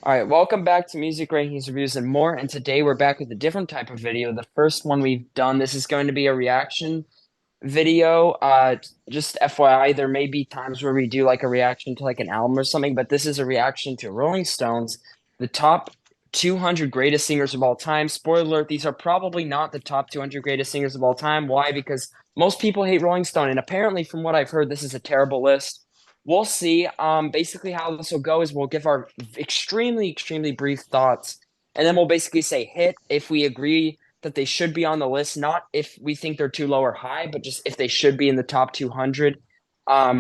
All right, welcome back to Music Rankings, Reviews, and More. And today we're back with a different type of video. The first one we've done, this is going to be a reaction video. Just FYI, there may be times where we do like a reaction to like an album or something, but this is a reaction to Rolling Stones, the top 200 greatest singers of all time. Spoiler alert, these are probably not the top 200 greatest singers of all time. Why? Because most people hate Rolling Stone, and apparently, from what I've heard, this is a terrible list. We'll see. Basically, how this will go is we'll give our extremely brief thoughts, and then we'll basically say hit if we agree that they should be on the list, not if we think they're too low or high, but just if they should be in the top 200.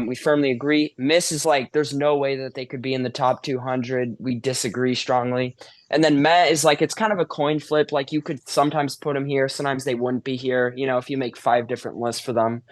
We firmly agree. Miss is like, there's no way that they could be in the top 200. We disagree strongly. And then Met is like, it's kind of a coin flip. Like, you could sometimes put them here, sometimes they wouldn't be here, if you make five different lists for them.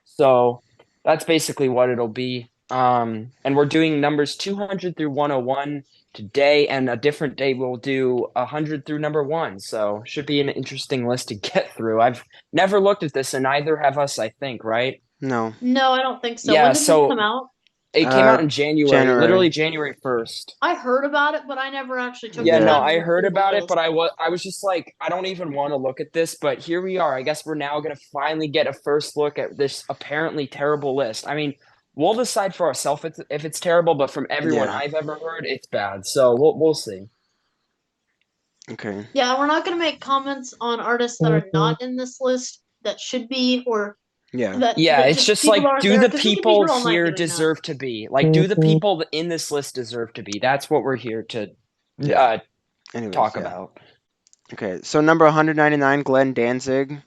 So that's basically what it'll be. And we're doing numbers 200 through 101 today, and a different day we'll do 100 through number one. So should be an interesting list to get through. I've never looked at this, and neither have us, I think, right? No. No, I don't think so. Yeah, When did this so come out? it came Uh, out in January, January. literally January 1st. I heard about it, but I never actually took the Yeah, no, Yeah. time to I look heard through the about it, but list. I was just like, I don't even want to look at this, but here we are. I guess we're now gonna finally get a first look at this apparently terrible list. I mean, we'll decide for ourselves if it's terrible, but from everyone Yeah. I've ever heard, it's bad. So we'll see. Okay. Yeah, we're not going to make comments on artists that are not in this list that should be, or Yeah. that Yeah, it's just just people like, aren't do there, the because we could be people here all night here doing that. deserve to be? Like, do the people in this list deserve to be? That's what we're here to Yeah. uh, Anyways, talk yeah. about. Okay. So number 199, Glenn Danzig.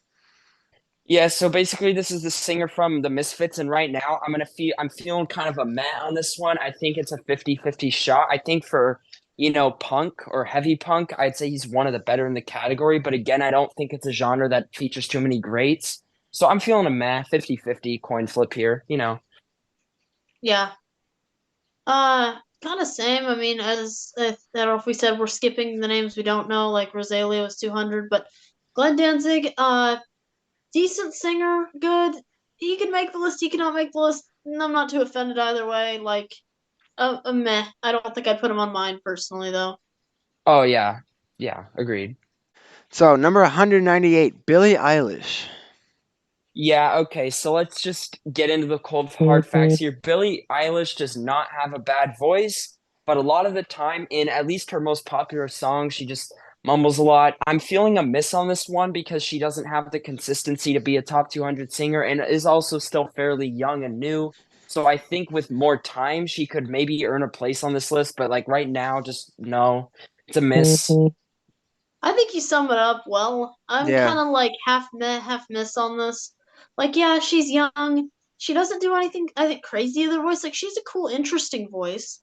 Yeah, so basically this is the singer from the Misfits, and right now I'm feeling kind of a meh on this one. I think it's a 50-50 shot. I think for, punk or heavy punk, I'd say he's one of the better in the category, but again, I don't think it's a genre that features too many greats. So I'm feeling a meh 50-50 coin flip here. Yeah. Kind of same. I mean, as I don't know if we said we're skipping the names we don't know, like Rosalia was 200, but Glenn Danzig, decent singer, good. He can make the list, he cannot make the list. I'm not too offended either way. Like, a meh. I don't think I'd put him on mine personally, though. Oh yeah. Yeah, agreed. So number 198, Billie Eilish. Yeah, okay, so let's just get into the cold hard facts here. Billie Eilish does not have a bad voice, but a lot of the time, in at least her most popular songs, she just mumbles a lot. I'm feeling a miss on this one because she doesn't have the consistency to be a top 200 singer and is also still fairly young and new. So I think with more time, she could maybe earn a place on this list, but like right now, just no, it's a miss. I think you sum it up well. I'm Yeah. kind of like half meh, half miss on this. Like, yeah, she's young. She doesn't do anything, I think, crazy with her voice. Like, she's a cool, interesting voice,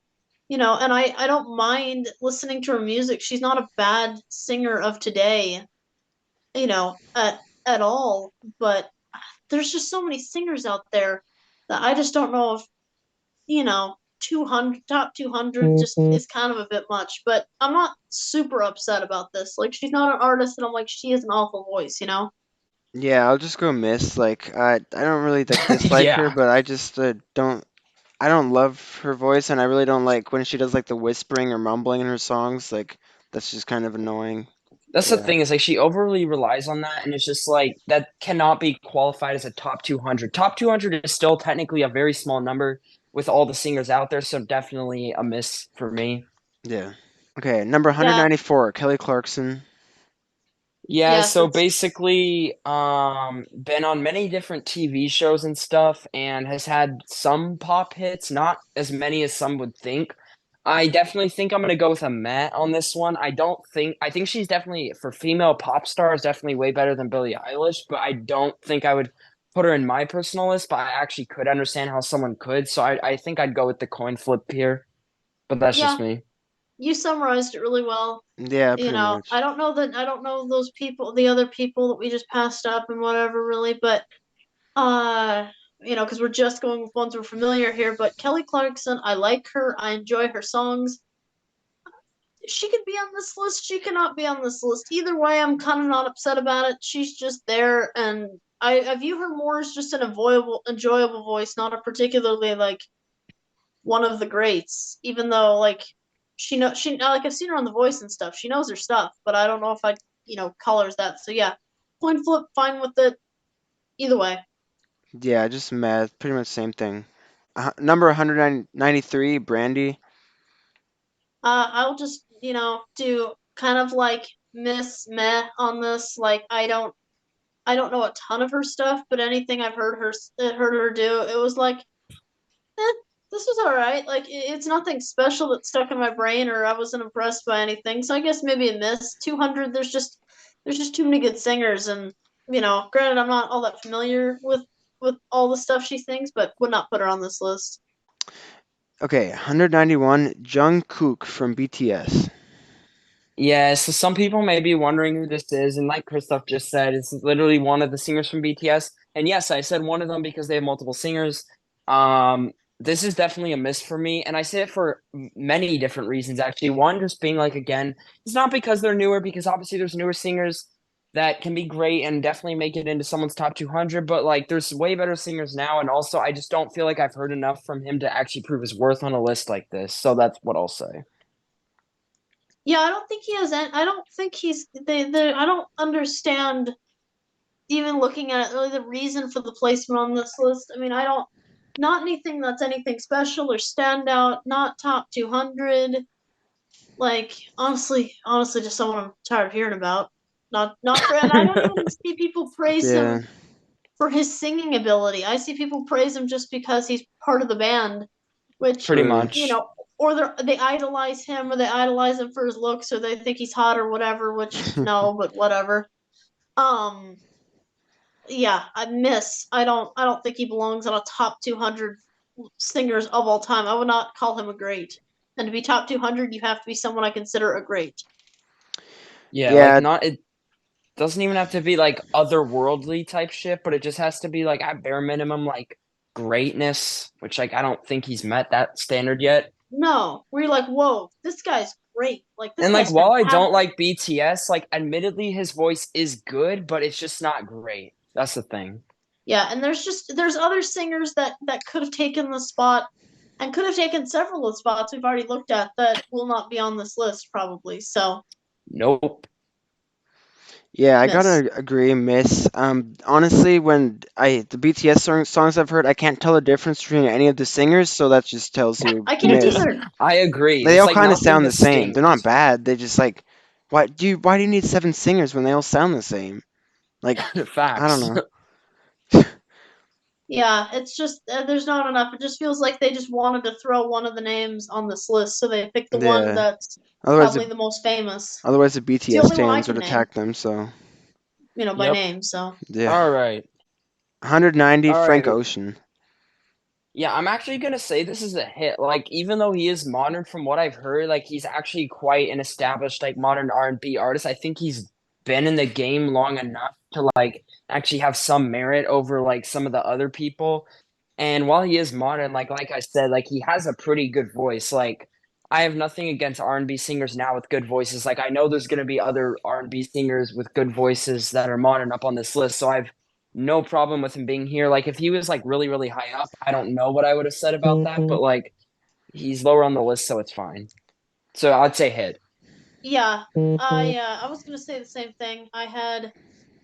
and I don't mind listening to her music. She's not a bad singer of today, at all. But there's just so many singers out there that I just don't know if 200 top 200 just is kind of a bit much, but I'm not super upset about this. Like, she's not an artist and I'm like, she has an awful voice. Yeah, I'll just go miss. Like I don't really like dislike her, Yeah. but I just don't I don't love her voice, and I really don't like when she does like the whispering or mumbling in her songs. Like that's just kind of annoying. That's the Yeah. thing is like she overly relies on that, and it's just like that cannot be qualified as a top 200. Top 200 is still technically a very small number with all the singers out there, so definitely a miss for me. Yeah. Okay, number Yeah, 194, Kelly Clarkson. Yeah, yes, so it's basically, been on many different TV shows and stuff, and has had some pop hits, not as many as some would think. I definitely think I'm gonna go with a Matt on this one. I think she's definitely for female pop stars definitely way better than Billie Eilish, but I don't think I would put her in my personal list, but I actually could understand how someone could, so I think I'd go with the coin flip here, but that's just yeah, me. you summarized it really well. Yeah, pretty I much. don't know that I don't know those people, the other people that we just passed up and whatever really, but uh because we're just going with ones we're familiar here, but Kelly Clarkson, I like her, I enjoy her songs. She could be on this list. She cannot be on this list. Either way, I'm kind of not upset about it. She's just there, and I view her more as just an enjoyable voice, not a particularly like one of the greats. Even though like she like I've seen her on The Voice and stuff. She knows her stuff, but I don't know if I'd call her that. So yeah, coin flip, fine with it. Either way. Yeah, just meh. Pretty much same thing. Number 193, Brandy. I'll just do kind of like Miss Meh on this. Like I don't know a ton of her stuff, but anything I've heard her do, it was like, this was all right. Like it's nothing special that stuck in my brain, or I wasn't impressed by anything. So I guess maybe a miss. 200. There's just too many good singers, and granted, I'm not all that familiar with all the stuff she sings, but would not put her on this list. Okay, 191, Jungkook from BTS. Yeah, so some people may be wondering who this is, and like Christoph just said, it's literally one of the singers from BTS. And yes, I said one of them because they have multiple singers. This is definitely a miss for me, and I say it for many different reasons, actually. One, just being like, again, it's not because they're newer, because obviously there's newer singers that can be great and definitely make it into someone's top 200, but like there's way better singers now, and also I just don't feel like I've heard enough from him to actually prove his worth on a list like this. So that's what I'll say. Yeah, I don't think he has. I don't think he's. I don't understand. Even looking at it, really the reason for the placement on this list. I mean, I don't. Not anything that's anything special or standout. Not top 200. Like honestly, just someone I'm tired of hearing about. Not for, and I don't even see people praise Yeah. him for his singing ability. I see people praise him just because he's part of the band, which Pretty True. much. or they idolize him, or they idolize him for his looks, or they think he's hot or whatever. Which no, but whatever. Um, yeah, I miss. I don't think he belongs on a top 200 singers of all time. I would not call him a great. And to be top 200, you have to be someone I consider a great. Yeah, like Yeah, not it doesn't even have to be like otherworldly type shit, but it just has to be like at bare minimum like greatness, which like I don't think he's met that standard yet. No, where you're like, whoa, this guy's great. Like this And like guy's while I don't fantastic. like BTS, like admittedly his voice is good, but it's just not great. That's the thing. Yeah, and there's other singers that could have taken the spot and could have taken several of the spots we've already looked at that will not be on this list probably. So Nope. yeah, I miss. gotta agree, Miss. Honestly, when the BTS songs I've heard, I can't tell the difference between any of the singers, so that just tells you I can't Miss. either. I agree. They There's all like kind of nothing sound the same. They're not distinct. bad. They just like, why do you need seven singers when they all sound the same? Like, I don't Facts. know. Yeah, it's just there's not enough. It just feels like they just wanted to throw one of the names on this list, so they picked the one Yeah. that's Otherwise, probably the most famous. otherwise the It's the BTS only one I stands would can name, attack them. So by Yep. name. So yeah. All right. 190, All Frank right. Ocean. Yeah, I'm actually gonna say this is a hit. Like, even though he is modern from what I've heard, like he's actually quite an established like modern R&B artist. I think he's been in the game long enough to like actually have some merit over like some of the other people. And while he is modern, like I said, like he has a pretty good voice. Like I have nothing against R&B singers now with good voices. Like I know there's gonna be other R&B singers with good voices that are modern up on this list. So I've no problem with him being here. Like if he was like really, really high up, I don't know what I would have said about that, but like he's lower on the list, so it's fine. So I'd say hit. yeah, I was gonna say the same thing. I had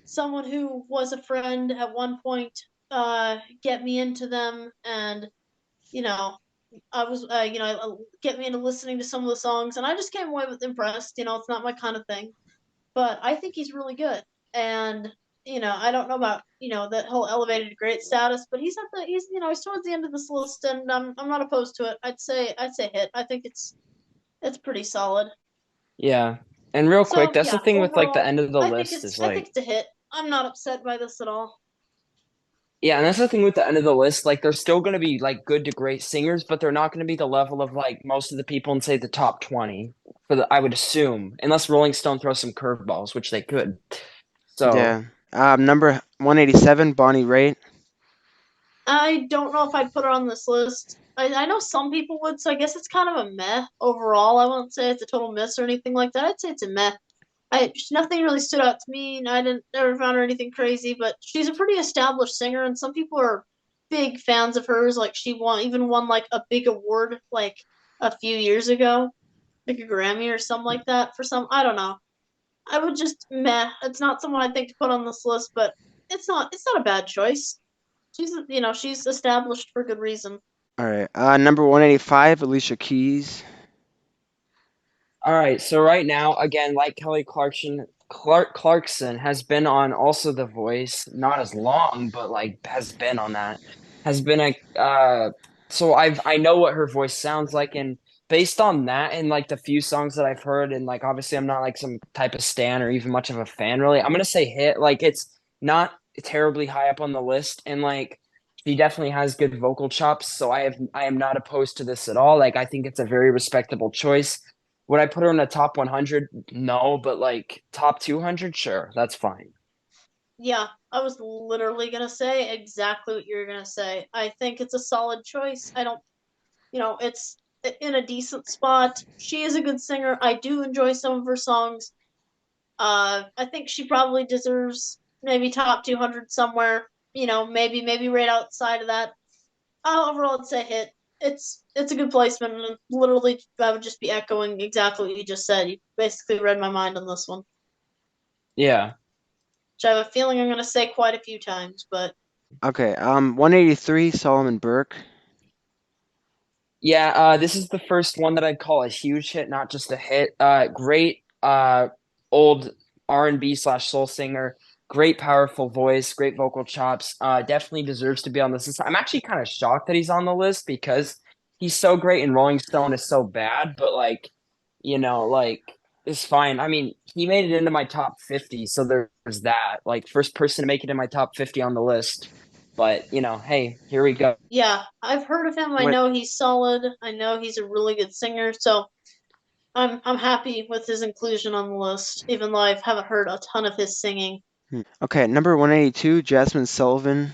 someone who was a friend at one point get me into them, and you know I was get me into listening to some of the songs, and I just came away with impressed. It's not my kind of thing, but I think he's really good. And I don't know about that whole elevated to great status, but he's towards the end of this list, and I'm not opposed to it. I'd say hit. I think it's pretty solid. Yeah. And real quick, So that's the yeah, thing with like the overall, end of the I think list it's is I think like it's a hit. I'm not upset by this at all. yeah, and that's the thing with the end of the list. Like, they're still going to be like good to great singers, but they're not going to be the level of like most of the people in say the top 20 for the. I would assume, unless Rolling Stone throws some curveballs, which they could. So Yeah. Number 187, Bonnie Raitt. I don't know if I'd put her on this list. I know some people would, so I guess it's kind of a meh overall. I won't say it's a total miss or anything like that. I'd say it's a meh. Nothing really stood out to me, and I didn't never found her anything crazy. But she's a pretty established singer, and some people are big fans of hers. Like she won like a big award like a few years ago. like a Grammy or something like that for some. I don't know. I would just meh. It's not someone I think to put on this list, but it's not a bad choice. She's established for good reason. All right. Number 185, Alicia Keys. All right, so right now, again, like Clarkson has been on also The Voice, not as long, but like has been on that. Has been so I know what her voice sounds like, and based on that and like the few songs that I've heard, and like obviously I'm not like some type of stan or even much of a fan really. I'm gonna say hit. Like it's not terribly high up on the list, and like she definitely has good vocal chops, so I am not opposed to this at all. Like I think it's a very respectable choice. Would I put her in the top 100? No, but like top 200, sure, that's fine. Yeah, I was literally gonna say exactly what you're gonna say. I think it's a solid choice. I don't, it's in a decent spot. She is a good singer. I do enjoy some of her songs. I think she probably deserves maybe top 200 somewhere. Maybe right outside of that. Overall, I'd say hit. It's a good placement, and literally, I would just be echoing exactly what you just said. You basically read my mind on this one, Yeah. which I have a feeling I'm going to say quite a few times. But Okay. 183, Solomon Burke. Yeah, this is the first one that I'd call a huge hit, not just a hit. Great old R&B slash soul singer, great powerful voice, great vocal chops. Definitely deserves to be on this list. I'm actually kind of shocked that he's on the list because he's so great and Rolling Stone is so bad, but like, like it's fine. I mean, he made it into my top 50, so there's that. Like first person to make it in my top 50 on the list. But, hey, here we go. yeah, I've heard of him. I What? know he's solid. I know he's a really good singer. So I'm happy with his inclusion on the list, even though I haven't heard a ton of his singing. Okay. Number 182, Jasmine Sullivan.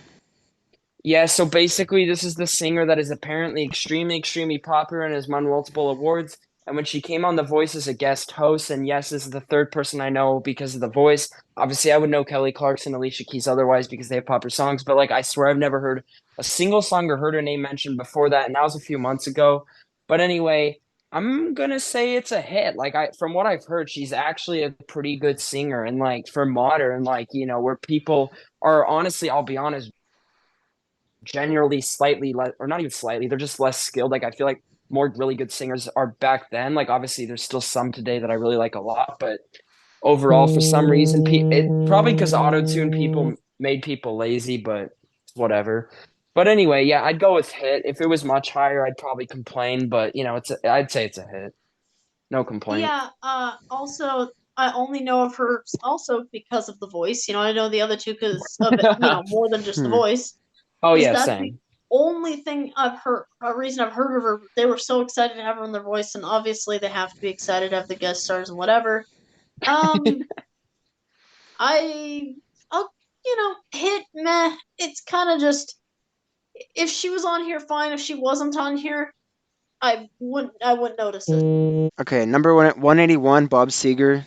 Yeah, so basically, this is the singer that is apparently extremely, extremely popular and has won multiple awards. And when she came on The Voice as a guest host, and yes, this is the third person I know because of The Voice. Obviously, I would know Kelly Clarkson, Alicia Keys otherwise because they have popular songs. But like, I swear I've never heard a single song or heard her name mentioned before that, and that was a few months ago. But anyway, I'm gonna say it's a hit. Like from what I've heard, she's actually a pretty good singer, and like for modern, like where people are honestly, I'll be honest generally slightly less, or not even slightly, they're just less skilled. Like I feel like more really good singers are back then. Like obviously, there's still some today that I really like a lot, but overall, for some reason, it probably because auto tune people made people lazy, but whatever. But anyway, yeah, I'd go with hit. If it was much higher, I'd probably complain, but I'd say it's a hit. No complaint. Yeah. Also, I only know of her also because of The Voice. I know the other two because of it. More than just The Hmm. Voice. Oh Is yeah, that the same. only thing I've heard? A reason I've heard of her. They were so excited to have her on their voice, and obviously they have to be excited to have the guest stars and whatever. Um, I, I'll, hit meh. It's kind of just if she was on here, fine. If she wasn't on here, I wouldn't notice it. Okay. Number 181, Bob Seger.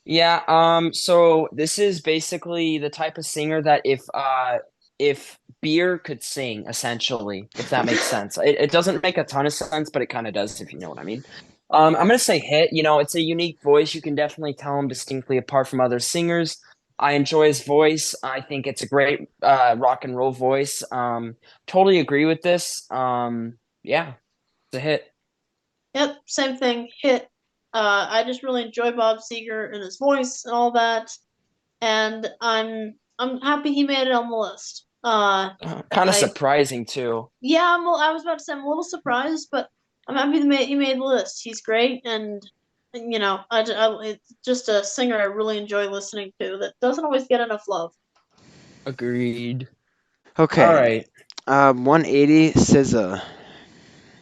Yeah, so this is basically the type of singer that if beer could sing, essentially, if that makes sense. It doesn't make a ton of sense, but it kind of does, if you know what I mean. I'm gonna say hit, it's a unique voice. You can definitely tell him distinctly apart from other singers. I enjoy his voice. I think it's a great rock and roll voice. Totally agree with this. Yeah, it's a hit. Yep, same thing. Hit. I just really enjoy Bob Seger and his voice and all that, and I'm happy he made it on the list. Kind of I surprising too. Yeah, I was about to say I'm a little surprised, but I'm happy he made the list. He's great, and it's just a singer I really enjoy listening to that doesn't always get enough love. Agreed. All Okay. right. 180, SZA.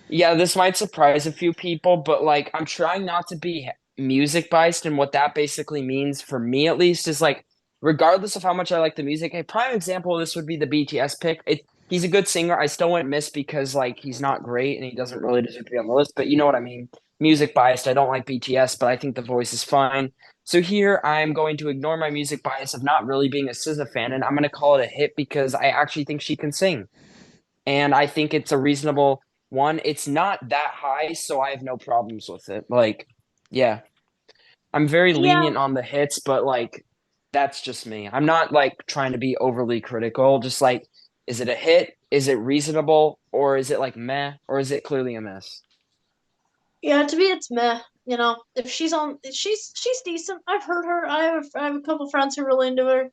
Yeah, this might surprise a few people, but like I'm trying not to be music biased, and what that basically means for me at least is like regardless of how much I like the music, a prime example of this would be the BTS pick. He's a good singer. I still wouldn't miss because like he's not great and he doesn't really deserve to be on the list, but you know what I mean. Music biased. I don't like BTS, but I think the voice is fine. So here I'm going to ignore my music bias of not really being a SZA fan, and I'm going to call it a hit because I actually think she can sing. And I think it's a reasonable one, it's not that high, so I have no problems with it. Like, yeah, I'm very Yeah, lenient on the hits, but like, that's just me. I'm not like trying to be overly critical. Just like, is it a hit? Is it reasonable? Or is it like meh? Or is it clearly a miss? yeah. To me, it's meh. You know, if she's on, she's decent. I've heard her. I have a couple friends who are really into her.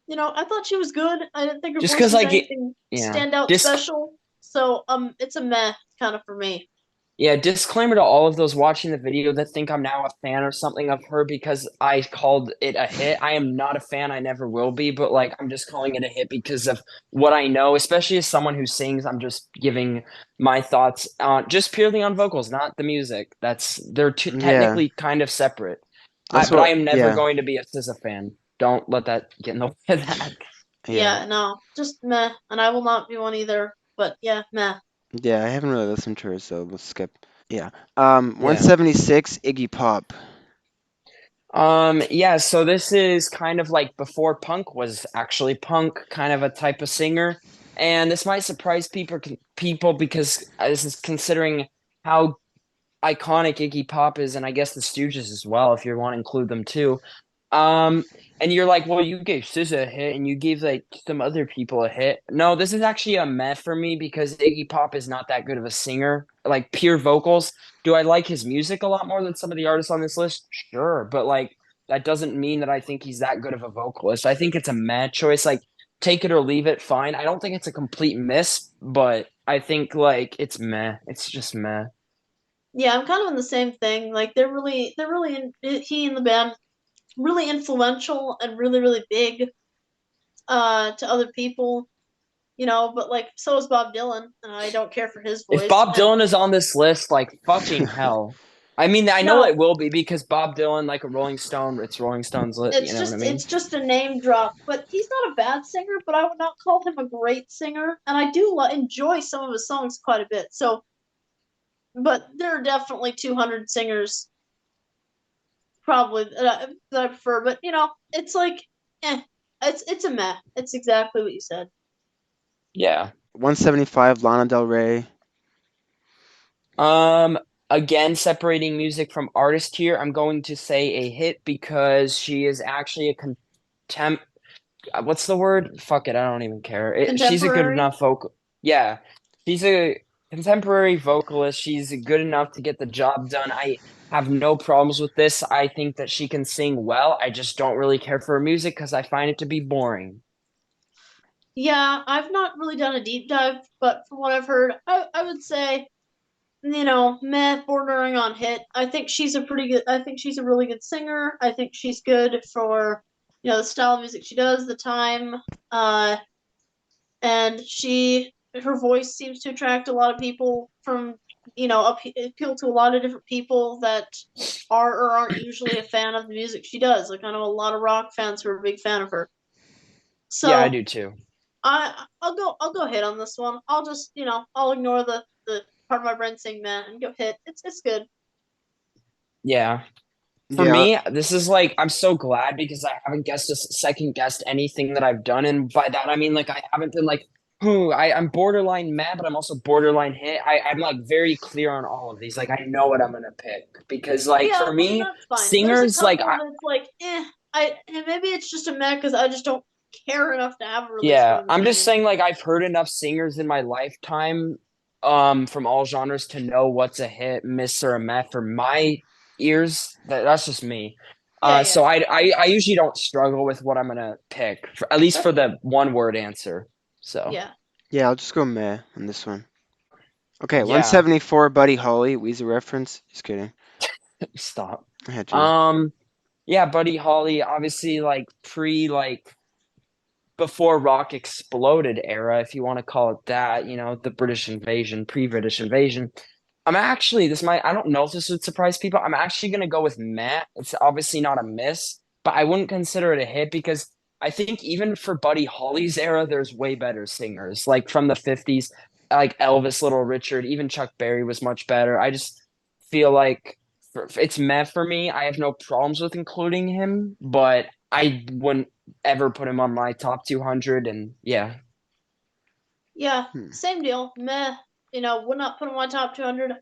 You know, I thought she was good. I didn't think her Just voice because was like anything yeah. standout special. So it's a meh kind of for me. Yeah, disclaimer to all of those watching the video that think I'm now a fan or something of her because I called it a hit. I am not a fan. I never will be, but like I'm just calling it a hit because of what I know, especially as someone who sings. I'm just giving my thoughts just purely on vocals, not the music. They're Yeah, technically kind of separate. that's But I what. am never Yeah, going to be a SZA fan. Don't let that get in the way of that. yeah, Yeah, no, just meh, and I will not be one either. But yeah, meh. yeah. I haven't really listened to her, so we'll skip. Yeah. Yeah. 176 Iggy Pop. Yeah, so this is kind of like before punk was actually punk, kind of a type of singer. And this might surprise people because this is considering how iconic Iggy Pop is, and I guess the Stooges as well, if you want to include them too. Um, and you're like, well, you gave SZA a hit, and you gave like some other people a hit. No, this is actually a meh for me because Iggy Pop is not that good of a singer. Like pure vocals. Do I like his music a lot more than some of the artists on this list? Sure, but like that doesn't mean that I think he's that good of a vocalist. I think it's a meh choice. Like take it or leave it, fine. I don't think it's a complete miss, but I think like it's meh. It's just meh. Yeah, I'm kind of in the same thing. Like he and the band really influential and really big to other people. You know, but like so is Bob Dylan, and I don't care for his If voice. Bob And Dylan is on this list, like fucking hell. I mean, I know no, it will be because Bob Dylan, like a Rolling Stone, it's Rolling Stone's lit. You know what I mean? it's just a name drop. But he's not a bad singer, but I would not call him a great singer. And I do enjoy some of his songs quite a bit. So, but there are definitely 200 singers probably that I prefer. But you know, it's like, it's a meh. It's exactly what you said. Yeah. 175 Lana Del Rey. Um. Again, separating music from artist here, I'm going to say a hit because she is actually a contempt. What's the word? Fuck it, I don't even care. She's a good Contemporary. enough vocal. Yeah, she's a contemporary vocalist. She's good enough to get the job done. I have no problems with this. I think that she can sing well. I just don't really care for her music because I find it to be boring. Yeah, I've not really done a deep dive, but from what I've heard, I would say, you know, meh, bordering on hit. I think she's a pretty good. I think she's a really good singer. I think she's good for, you know, the style of music she does, the time, uh, and her voice seems to attract a lot of people from, you know, appeal to a lot of different people that are or aren't usually a fan of the music she does. Like I know a lot of rock fans who are a big fan of her. Yeah, I So do too. I'll go hit on this one. I'll just, you know, I'll ignore the part of my brain saying meh and go hit. It's good. Yeah. For Yeah, me, this is like I'm so glad because I haven't second guessed anything that I've done, and by that I mean like I haven't been like, I'm borderline mad, but I'm also borderline hit. I'm like very clear on all of these. Like I know what I'm gonna pick because like Yeah, for I mean me, that's fine. There's a singers like couple that's like and maybe it's just a meh because I just don't care enough to have a really yeah, strong I'm just opinion. saying like I've heard enough singers in my lifetime, from all genres to know what's a hit, miss, or a meh for my ears. That's just me. Yeah, yeah, So I usually don't struggle with what I'm gonna pick, at least that's for the one word answer. So yeah. yeah. I'll just go meh on this one. Okay, yeah, 174 Buddy Holly. Weezer reference. Just kidding. stop. I had to. Um, yeah, Buddy Holly, obviously like pre like before rock exploded era, if you want to call it that, the British invasion, pre-British invasion. I don't know if this would surprise people. I'm actually going to go with Matt. It's obviously not a miss, but I wouldn't consider it a hit because I think even for Buddy Holly's era, there's way better singers like from the 50s, like Elvis, Little Richard, even Chuck Berry was much better. I just feel like it's Matt for me. I have no problems with including him, but I wouldn't ever put him on my top 200. And yeah, Yeah, Hmm. same deal. Meh. would not put him on my top 200.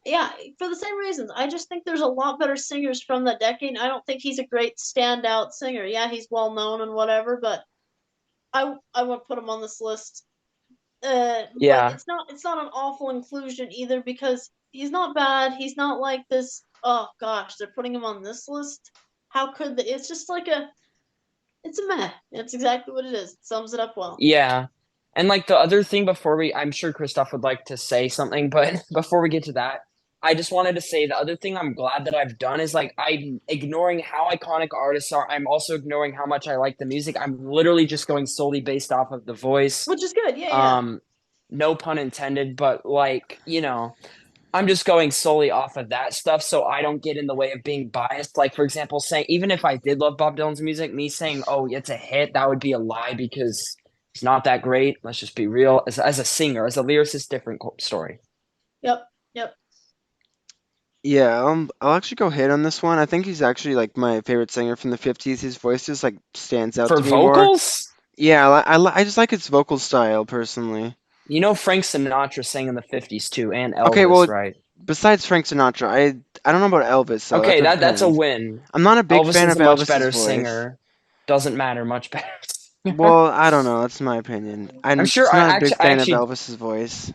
Yeah, for the same reasons. I just think there's a lot better singers from that decade. I don't think he's a great standout singer. Yeah, he's well known and whatever, but I wouldn't put him on this list. But Yeah. it's not an awful inclusion either because he's not bad. He's not like this. Oh gosh, they're putting him on this list. How could they? It's just like it's a meh. It's exactly what it is. It sums it up well. Yeah. And like the other thing before I'm sure Christoph would like to say something, but before we get to that, I just wanted to say the other thing I'm glad that I've done is like I'm ignoring how iconic artists are. I'm also ignoring how much I like the music. I'm literally just going solely based off of the voice. Which is good. Yeah, yeah. Um, no pun intended, but like, I'm just going solely off of that stuff so I don't get in the way of being biased. Like, for example, saying, even if I did love Bob Dylan's music, me saying, oh, it's a hit, that would be a lie because it's not that great. Let's just be real. As a singer, as a lyricist, different story. Yep. Yep. Yeah, I'll actually go hit on this one. I think he's actually like my favorite singer from the 50s. His voice just like stands out For to me more. vocals, Yeah, I just like his vocal style personally. Frank Sinatra sang in the 50s too, and Okay, Elvis, well, right? besides Frank Sinatra, I don't know about Elvis, so that Okay, that's a depends. win. I'm not a big Elvis fan is of a much Elvis's better voice. singer. Doesn't matter, much better singer. Well, I don't know. That's my opinion. I'm I'm sure just not a big I fan of actually Elvis's voice.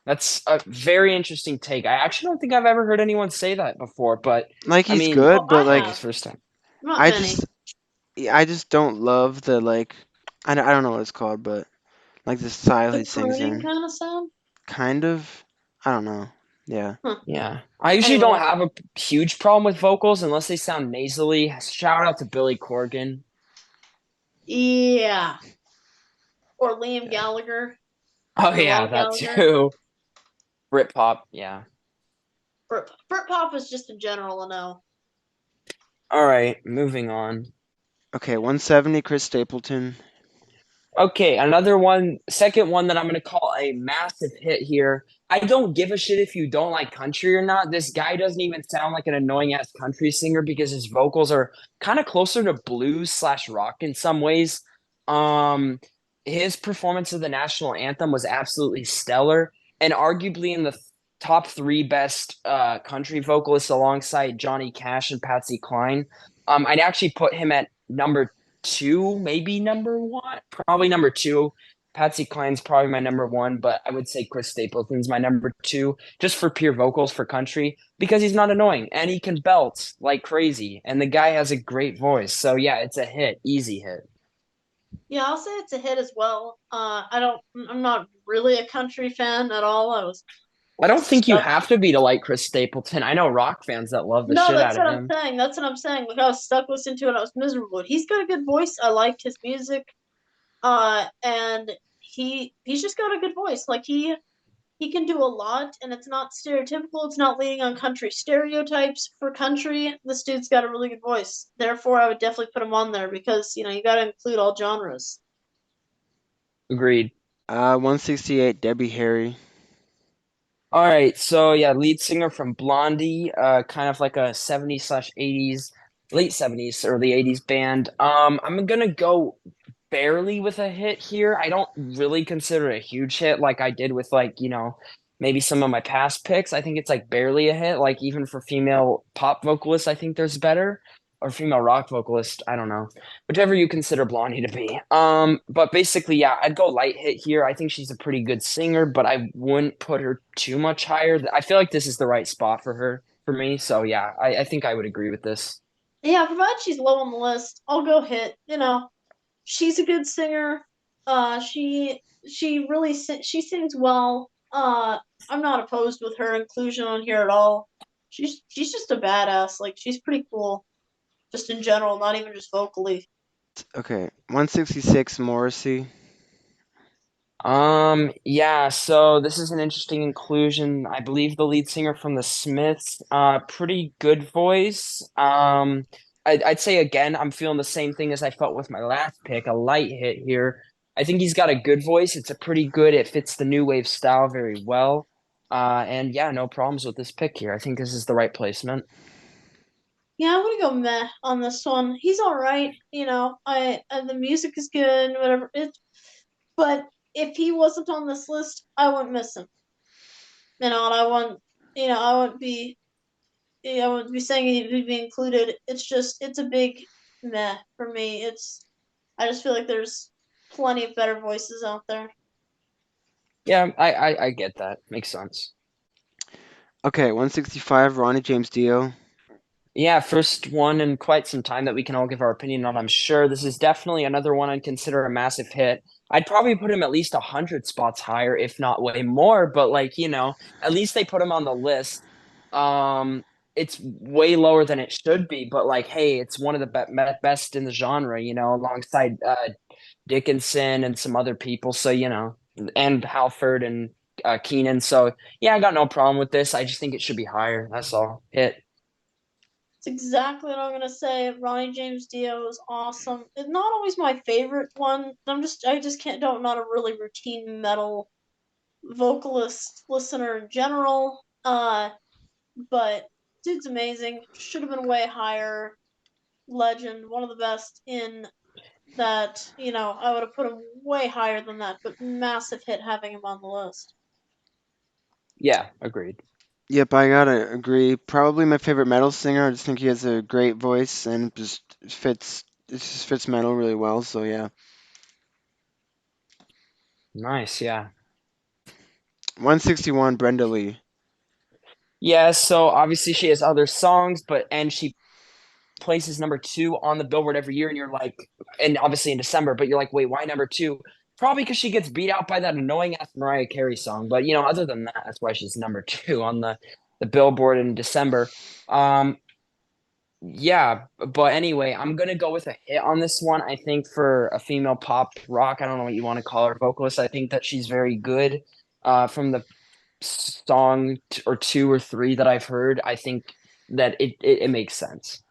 That's a very interesting take. I actually don't think I've ever heard anyone say that before, but Like I he's mean, Well, good, but I maybe have. it's first time. Not I many. just I just don't love the like I don't know what it's called, but like the style The he sings crooning in. kind of sound. Kind of. I don't know. Yeah. Huh. Yeah. I usually don't Anyway, have a huge problem with vocals unless they sound nasally. Shout out to Billy Corgan. yeah. Or Liam Yeah. Gallagher. Oh yeah, Noel that Gallagher. too. Britpop, yeah. Britpop is just in general a no. All right, moving on. Okay, 170 Chris Stapleton. Okay, another one, second one that I'm going to call a massive hit here. I don't give a shit if you don't like country or not. This guy doesn't even sound like an annoying ass country singer because his vocals are kind of closer to blues slash rock in some ways. Um, his performance of the national anthem was absolutely stellar and arguably in the top three best country vocalists alongside Johnny Cash and Patsy Cline. I'd actually put him at number two, maybe number one, probably number two. Patsy Cline's probably my number one, but I would say Chris Stapleton's my number two, just for pure vocals for country, because he's not annoying and he can belt like crazy, and the guy has a great voice. So yeah, it's a hit, easy hit. Yeah, I'll say it's a hit as well. I'm not really a country fan at all. I was I don't think you stuck. have to be to like Chris Stapleton. I know rock fans that love the No, shit that's out of what I'm him. saying. That's what I'm saying. Like I was stuck listening to it. I was miserable. He's got a good voice. I liked his music. And he's just got a good voice. Like he can do a lot, and it's not stereotypical. It's not leaning on country stereotypes for country. This dude's got a really good voice. Therefore, I would definitely put him on there because you got to include all genres. Agreed. 168 Debbie Harry. All right, so yeah, lead singer from Blondie, kind of like a 70s slash 80s, late 70s, early 80s band. I'm gonna go barely with a hit here. I don't really consider it a huge hit like I did with like, maybe some of my past picks. I think it's like barely a hit. Like even for female pop vocalists, I think there's better. Or female rock vocalist, I don't know. Whichever you consider Blondie to be. But basically, yeah, I'd go light hit here. I think she's a pretty good singer, but I wouldn't put her too much higher. I feel like this is the right spot for her for me. So yeah, I think I would agree with this. Yeah, provided she's low on the list, I'll go hit. She's a good singer. She really she sings well. I'm not opposed with her inclusion on here at all. She's just a badass. Like she's pretty cool, just in general, not even just vocally. Okay, 166 Morrissey. Yeah, so this is an interesting inclusion. I believe the lead singer from the Smiths, pretty good voice. I'd say again, I'm feeling the same thing as I felt with my last pick, a light hit here. I think he's got a good voice. It's a pretty good, it fits the new wave style very well. And yeah, no problems with this pick here. I think this is the right placement. Yeah, I'm gonna go meh on this one. He's all right. The music is good, whatever. But if he wasn't on this list, I wouldn't miss him. And I wouldn't, I wouldn't be, I wouldn't be saying he'd be included. It's a big meh for me. I just feel like there's plenty of better voices out there. Yeah, I get that. Makes sense. Okay, 165, Ronnie James Dio. Yeah, first one in quite some time that we can all give our opinion on, I'm sure. This is definitely another one I'd consider a massive hit. I'd probably put him at least 100 spots higher, if not way more, but like, at least they put him on the list. It's way lower than it should be, but like, hey, it's one of the best in the genre, alongside Dickinson and some other people. So, and Halford and Keenan. So, yeah, I got no problem with this. I just think it should be higher. That's all. Hit. It's exactly what I'm gonna say. Ronnie James Dio is awesome. It's not always my favorite one. I just can't. Don't not a really routine metal vocalist listener in general. But dude's amazing. Should have been way higher. Legend, one of the best in that. I would have put him way higher than that. But massive hit having him on the list. Yeah, agreed. Yep, I gotta agree. Probably my favorite metal singer. I just think he has a great voice and it just fits metal really well. So yeah. Nice, yeah. 161, Brenda Lee. Yeah, so obviously she has other songs, and she places number 2 on the Billboard every year, and you're like, and obviously in December, but you're like, wait, why number 2? Probably because she gets beat out by that annoying ass Mariah Carey song. But other than that, that's why she's number 2 on the Billboard in December. Yeah, but anyway, I'm gonna go with a hit on this one. I think for a female pop rock, I don't know what you want to call her, vocalist, I think that she's very good. From the song or 2 or 3 that I've heard, I think that it makes sense.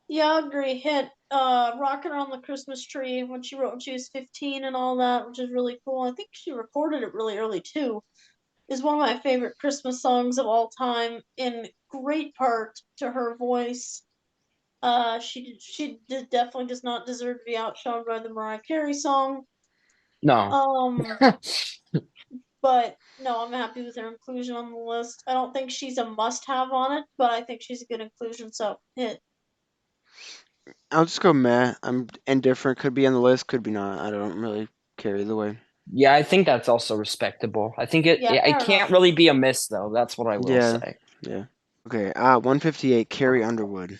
Yeah, I agree. Hit Rocking Around the Christmas Tree when she wrote when she was 15 and all that, which is really cool. I think she recorded it really early too. Is one of my favorite Christmas songs of all time, in great part to her voice. Definitely does not deserve to be outshone by the Mariah Carey song. No. Um, but no, I'm happy with her inclusion on the list. I don't think she's a must-have on it, but I think she's a good inclusion. So hit. I'll just go meh. I'm indifferent. Could be on the list, could be not. I don't really care either way. Yeah, I think that's also respectable. I think Yeah, it fair can't enough. really be a miss though. That's what I will Yeah, say. yeah. Okay, 158, Carrie Underwood.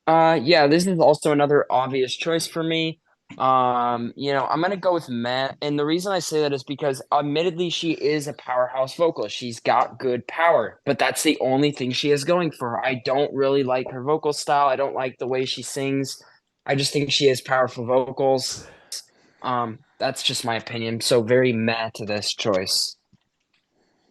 Yeah, this is also another obvious choice for me. I'm gonna go with Matt, and the reason I say that is because admittedly she is a powerhouse vocalist. She's got good power, but that's the only thing she has going for her. I don't really like her vocal style. I don't like the way she sings. I just think she has powerful vocals. That's just my opinion. So very mad to this choice.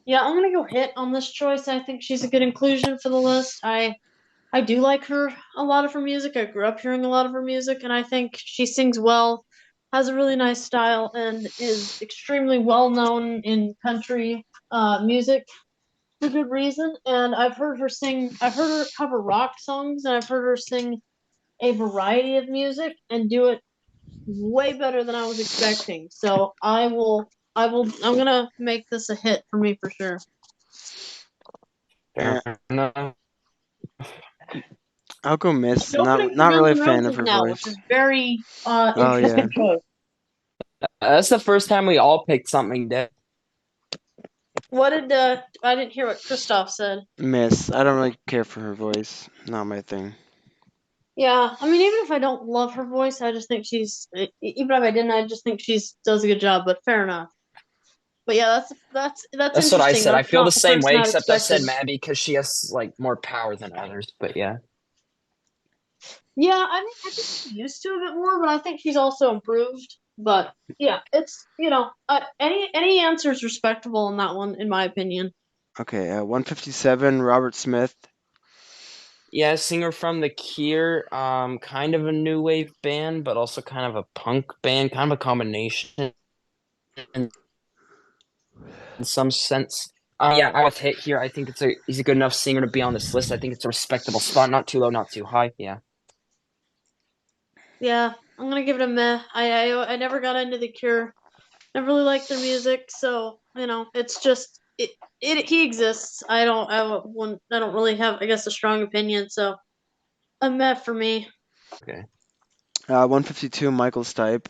Yeah, I'm gonna go hit on this choice. I think she's a good inclusion for the list. I do like her a lot of her music. I grew up hearing a lot of her music, and I think she sings well, has a really nice style, and is extremely well known in country music for good reason. And I've heard her sing. I've heard her cover rock songs, and I've heard her sing a variety of music and do it way better than I was expecting. So I'm gonna make this a hit for me for sure. Uh, Fair enough. I'll go miss. Opening for Not Guns really a N' fan of Roses her now, which is voice. very Oh yeah, interesting choice. That's the first time we all picked something different. What did I didn't hear what Christoph said. miss. I don't really care for her voice. Not my thing. Yeah, I mean, even if I don't love her voice, I just think even if I didn't, I just think she's does a good job. But fair enough. But yeah, that's That's what I interesting. said. I That's feel the not the same person way, I except I expected. said Matt because she has like more power than others. But yeah. Yeah, I mean, I think she's used to a bit more, but I think she's also improved. But yeah, it's any answer is respectable in that one, in my opinion. Okay, 157, Robert Smith. Yeah, singer from The Cure, kind of a new wave band, but also kind of a punk band, kind of a combination in some sense. Yeah, I was hit here. I think he's a good enough singer to be on this list. I think it's a respectable spot, not too low, not too high. Yeah. Yeah, I'm gonna give it a meh. I never got into The Cure. I really liked their music, so it's just he exists. I don't really have, I guess, a strong opinion. So a meh for me. Okay. 152, Michael Stipe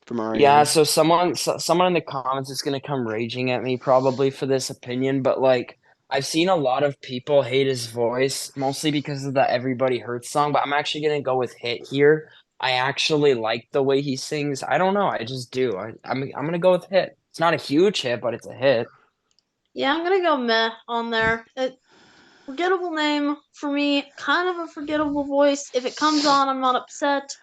from Yeah, REM. so someone in the comments is gonna come raging at me probably for this opinion, but like I've seen a lot of people hate his voice, mostly because of the Everybody Hurts song, but I'm actually gonna go with Hit here. I actually like the way he sings. I don't know, I just do. I'm gonna go with Hit. It's not a huge hit, but it's a hit. Yeah, I'm gonna go meh on there. Forgettable name for me, kind of a forgettable voice. If it comes on, I'm not upset.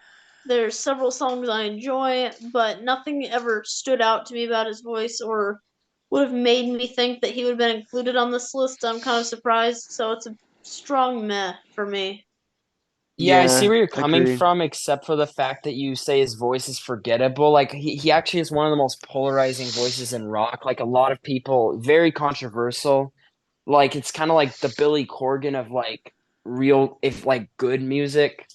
There's several songs I enjoy, but nothing ever stood out to me about his voice or would have made me think that he would have been included on this list. I'm kind of surprised, so it's a strong meh for me. Yeah, I see Yeah, where you're coming agreed. from, except for the fact that you say his voice is forgettable. Like he actually is one of the most polarizing voices in rock. Like a lot of people, very controversial. Like it's kind of like the Billy Corgan of like real, if like good music.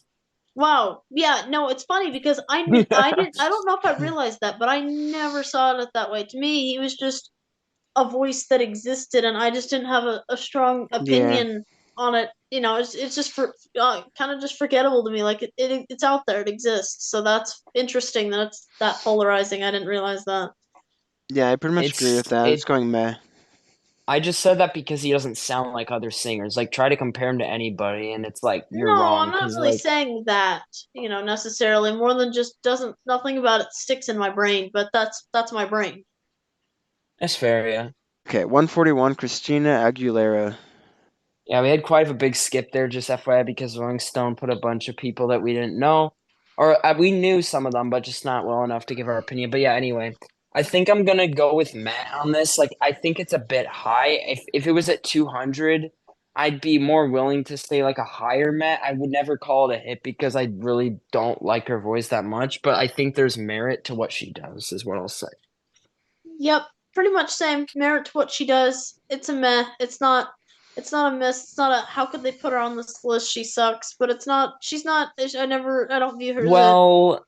Wow. Yeah, no, it's funny because I don't know if I realized that, but I never saw it that way. To me, he was just a voice that existed, and I just didn't have a strong Yeah, opinion on it. It's just for kind of just forgettable to me. Like it's out there, it exists. So that's interesting that it's that polarizing. I didn't realize that. yeah, I pretty much agree with that. It's It. going meh. I just said that because he doesn't sound like other singers. Like try to compare him to anybody, and it's like you're No, wrong I'm not because really like saying that. Necessarily more than just doesn't nothing about it sticks in my brain. But that's my brain. that's fair. Yeah. Okay, 141, Christina Aguilera. Yeah, we had quite a big skip there, just FYI, because Rolling Stone put a bunch of people that we didn't know, or we knew some of them, but just not well enough to give our opinion. But yeah, anyway, I think I'm gonna go with Matt on this. Like, I think it's a bit high. If it was at 200, I'd be more willing to say like a higher Matt. I would never call it a hit because I really don't like her voice that much, but I think there's merit to what she does, is what I'll say. Yep, pretty much same merit to what she does. It's a meh. It's not a miss. It's not a how could they put her on this list? She sucks. But it's not. She's not. I don't view her as a Well,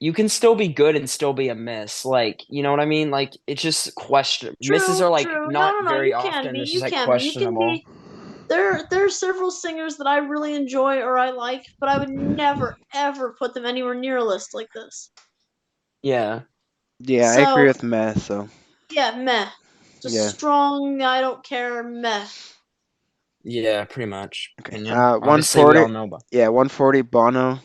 you can still be good and still be a miss. Like, you know what I mean? Like, it's just question. Misses true. are like True. No, not no, no. very You can be. often. It's You just like can be. You can questionable. be. There are several singers that I really enjoy or I like, but I would never ever put them anywhere near a list like this. Yeah. Yeah, I agree So with meh, so yeah, meh. Just yeah. strong. I don't care. Meh. Yeah, pretty much. Okay. Opinion. Obviously, we 140. all know about. Yeah, 140, Bono.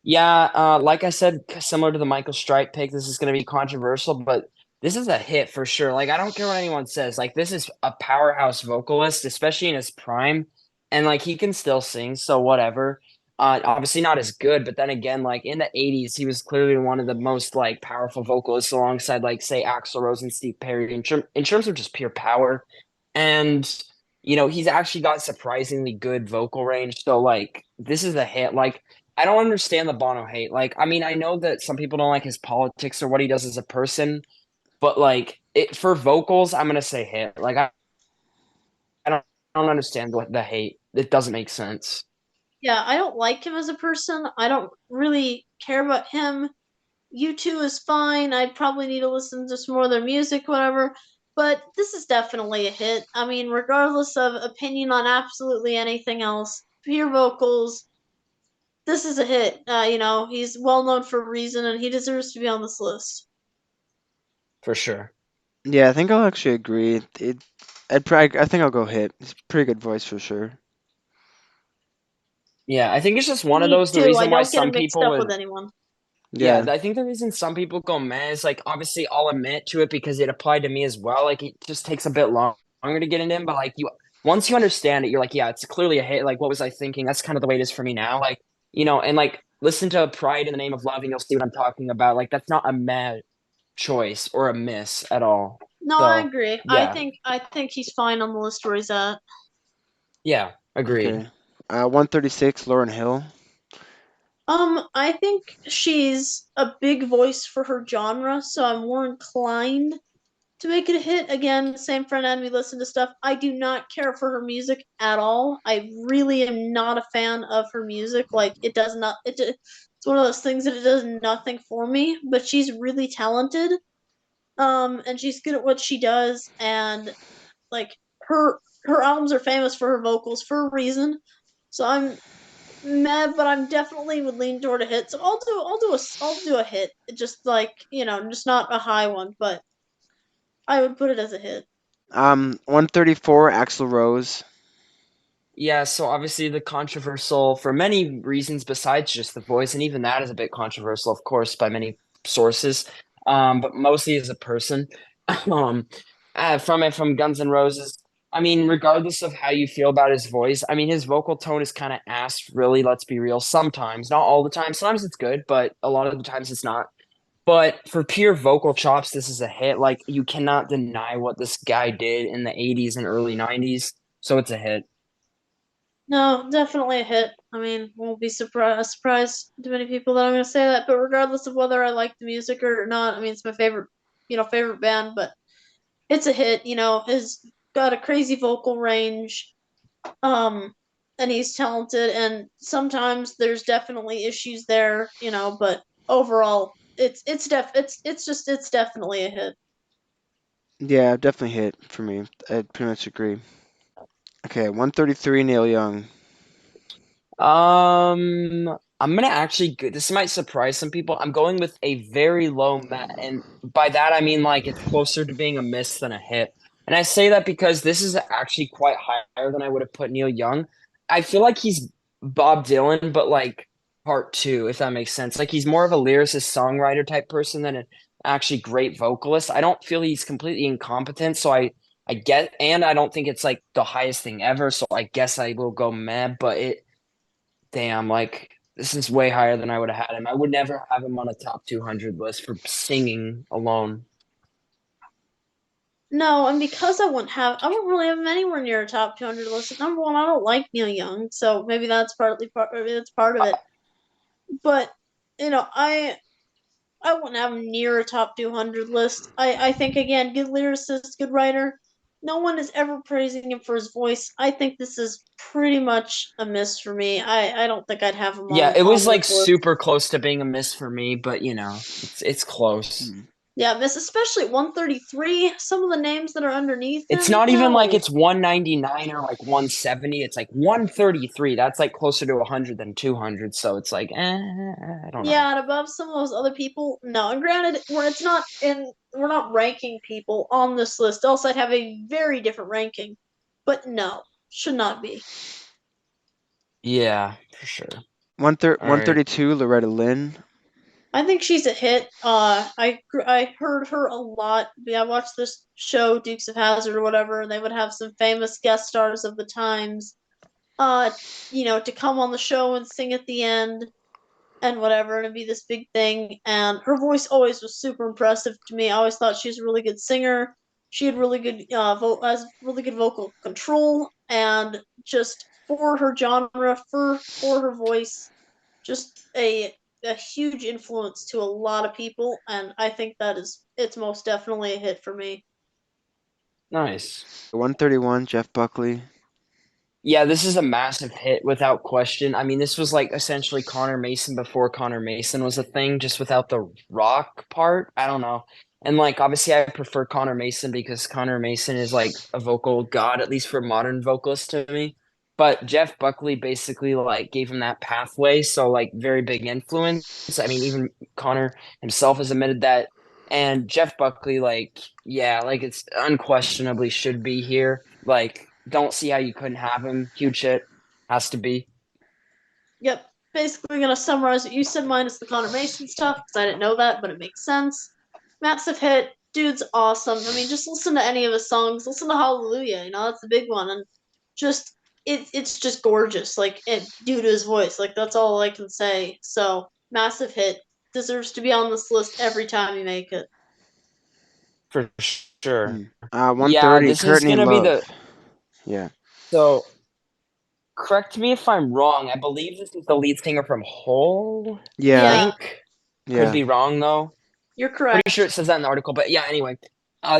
Yeah, like I said, similar to the Michael Stripe pick, this is going to be controversial, but this is a hit for sure. Like, I don't care what anyone says. Like, this is a powerhouse vocalist, especially in his prime, and like he can still sing, so whatever. Obviously not as good, but then again, like in the '80s, he was clearly one of the most like powerful vocalists alongside like say Axl Rose and Steve Perry in terms of just pure power, and he's actually got surprisingly good vocal range. So like, this is a hit. Like. I don't understand the Bono hate. Like, I mean, I know that some people don't like his politics or what he does as a person, but like it for vocals, I'm gonna say hit. Like I don't understand the hate. It doesn't make sense. Yeah, I don't like him as a person. I don't really care about him. U2 is fine. I probably need to listen to some more of their music, whatever. But this is definitely a hit. I mean, regardless of opinion on absolutely anything else, pure vocals, this is a hit. He's well known for a reason, and he deserves to be on this list. For sure. Yeah, I think I'll actually agree. I think I'll go hit. It's a pretty good voice for sure. Yeah, I think it's just one of Me those. The too. I reason why don't get some him mixed people up with would anyone. Yeah, Yeah, I think the reason some people go meh is like obviously I'll admit to it because it applied to me as well. Like it just takes a bit longer to get it in, but like you once you understand it, you're like, yeah, it's clearly a hit. Like what was I thinking? That's kind of the way it is for me now. Like, and like listen to Pride in the Name of Love and you'll see what I'm talking about. Like that's not a meh choice or a miss at all. No, I So agree. yeah. I think he's fine on the list where he's at. Yeah, agreed. okay. 136, Lauren Hill. I think she's a big voice for her genre, so I'm more inclined to make it a hit. Again, same friend and we listen to stuff. I do not care for her music at all. I really am not a fan of her music. Like it does not. It's one of those things that it does nothing for me. But she's really talented. And she's good at what she does, and like her albums are famous for her vocals for a reason. So I'm mad, but I'm definitely would lean toward a hit. So I'll do a hit. Just like, just not a high one, but I would put it as a hit. 134, Axl Rose. Yeah, so obviously the controversial for many reasons besides just the voice, and even that is a bit controversial, of course, by many sources. But mostly as a person. Um, from Guns N' Roses. I mean, regardless of how you feel about his voice, I mean, his vocal tone is kind of ass, really, let's be real. Sometimes, not all the time. Sometimes it's good, but a lot of the times it's not. But for pure vocal chops, this is a hit. Like, you cannot deny what this guy did in the 80s and early 90s. So it's a hit. No, definitely a hit. I mean, won't be surprised to many people that I'm going to say that. But regardless of whether I like the music or not, I mean, it's my favorite band. But it's a hit. Has got a crazy vocal range. Um, and he's talented. And sometimes there's definitely issues there. But overall, it's definitely a hit. Yeah, definitely hit for me. I pretty much agree. Okay, 133, Neil Young. I'm gonna actually go, this might surprise some people. I'm going with a very low met, and by that I mean like it's closer to being a miss than a hit. And I say that because this is actually quite higher than I would have put Neil Young. I feel like he's Bob Dylan, but like part two, if that makes sense. Like he's more of a lyricist, songwriter type person than an actually great vocalist. I don't feel he's completely incompetent, so I get, and I don't think it's like the highest thing ever. So I guess I will go mad, but damn, like this is way higher than I would have had him. I would never have him on a top 200 list for singing alone. No, and because I wouldn't really have him anywhere near a top 200 list. Number one, I don't like Neil Young, so maybe maybe that's part of Uh, it. But I wouldn't have him near a top 200 list. I think again, good lyricist, good writer. No one is ever praising him for his voice. I think this is pretty much a miss for me. I don't think I'd have him Yeah, on it was on like this list. super close to being a miss for me, but it's close. Hmm. Yeah, miss, especially at 133. Some of the names that are underneath It's him, not even like no. it's 199 or like 170. It's like 133. That's like closer to 100 than 200. So it's like, I don't know. Yeah, and above some of those other people, no. And granted, we're not ranking people on this list. Else, I'd have a very different ranking. But no, should not be. Yeah, for sure. All right. 132, Loretta Lynn. I think she's a hit. I heard her a lot. I watched this show Dukes of Hazzard or whatever, and they would have some famous guest stars of the times. Uh, to come on the show and sing at the end and whatever, and it'd be this big thing. And her voice always was super impressive to me. I always thought she was a really good singer. She had has really good vocal control, and just for her genre, for her voice, just a huge influence to a lot of people. And I think it's most definitely a hit for me. Nice. 131, Jeff Buckley. Yeah, this is a massive hit without question. I mean, this was like essentially Connor Mason before Connor Mason was a thing, just without the rock part. I don't know. And like obviously I prefer Connor Mason because Connor Mason is like a vocal god, at least for modern vocalists to me. But Jeff Buckley basically like gave him that pathway, so like very big influence. I mean, even Connor himself has admitted that. And Jeff Buckley, like, yeah, like it's unquestionably should be here. Like, don't see how you couldn't have him. Huge hit. Has to be. Yep. Basically, gonna summarize what you said minus the Connor Mason stuff because I didn't know that, but it makes sense. Massive hit. Dude's awesome. I mean, just listen to any of his songs. Listen to Hallelujah. That's the big one, and just it's just gorgeous. Like due to his voice. Like that's all I can say. So massive hit. Deserves to be on this list every time you make it. For sure. Hmm. Yeah, 130, this is Courtney gonna be the Love. Yeah. so correct me if I'm wrong. I believe this is the lead singer from Hole. I Yeah. Yeah, think. Could Yeah. be wrong though. you're Pretty correct. sure it says that in the article, but yeah, anyway.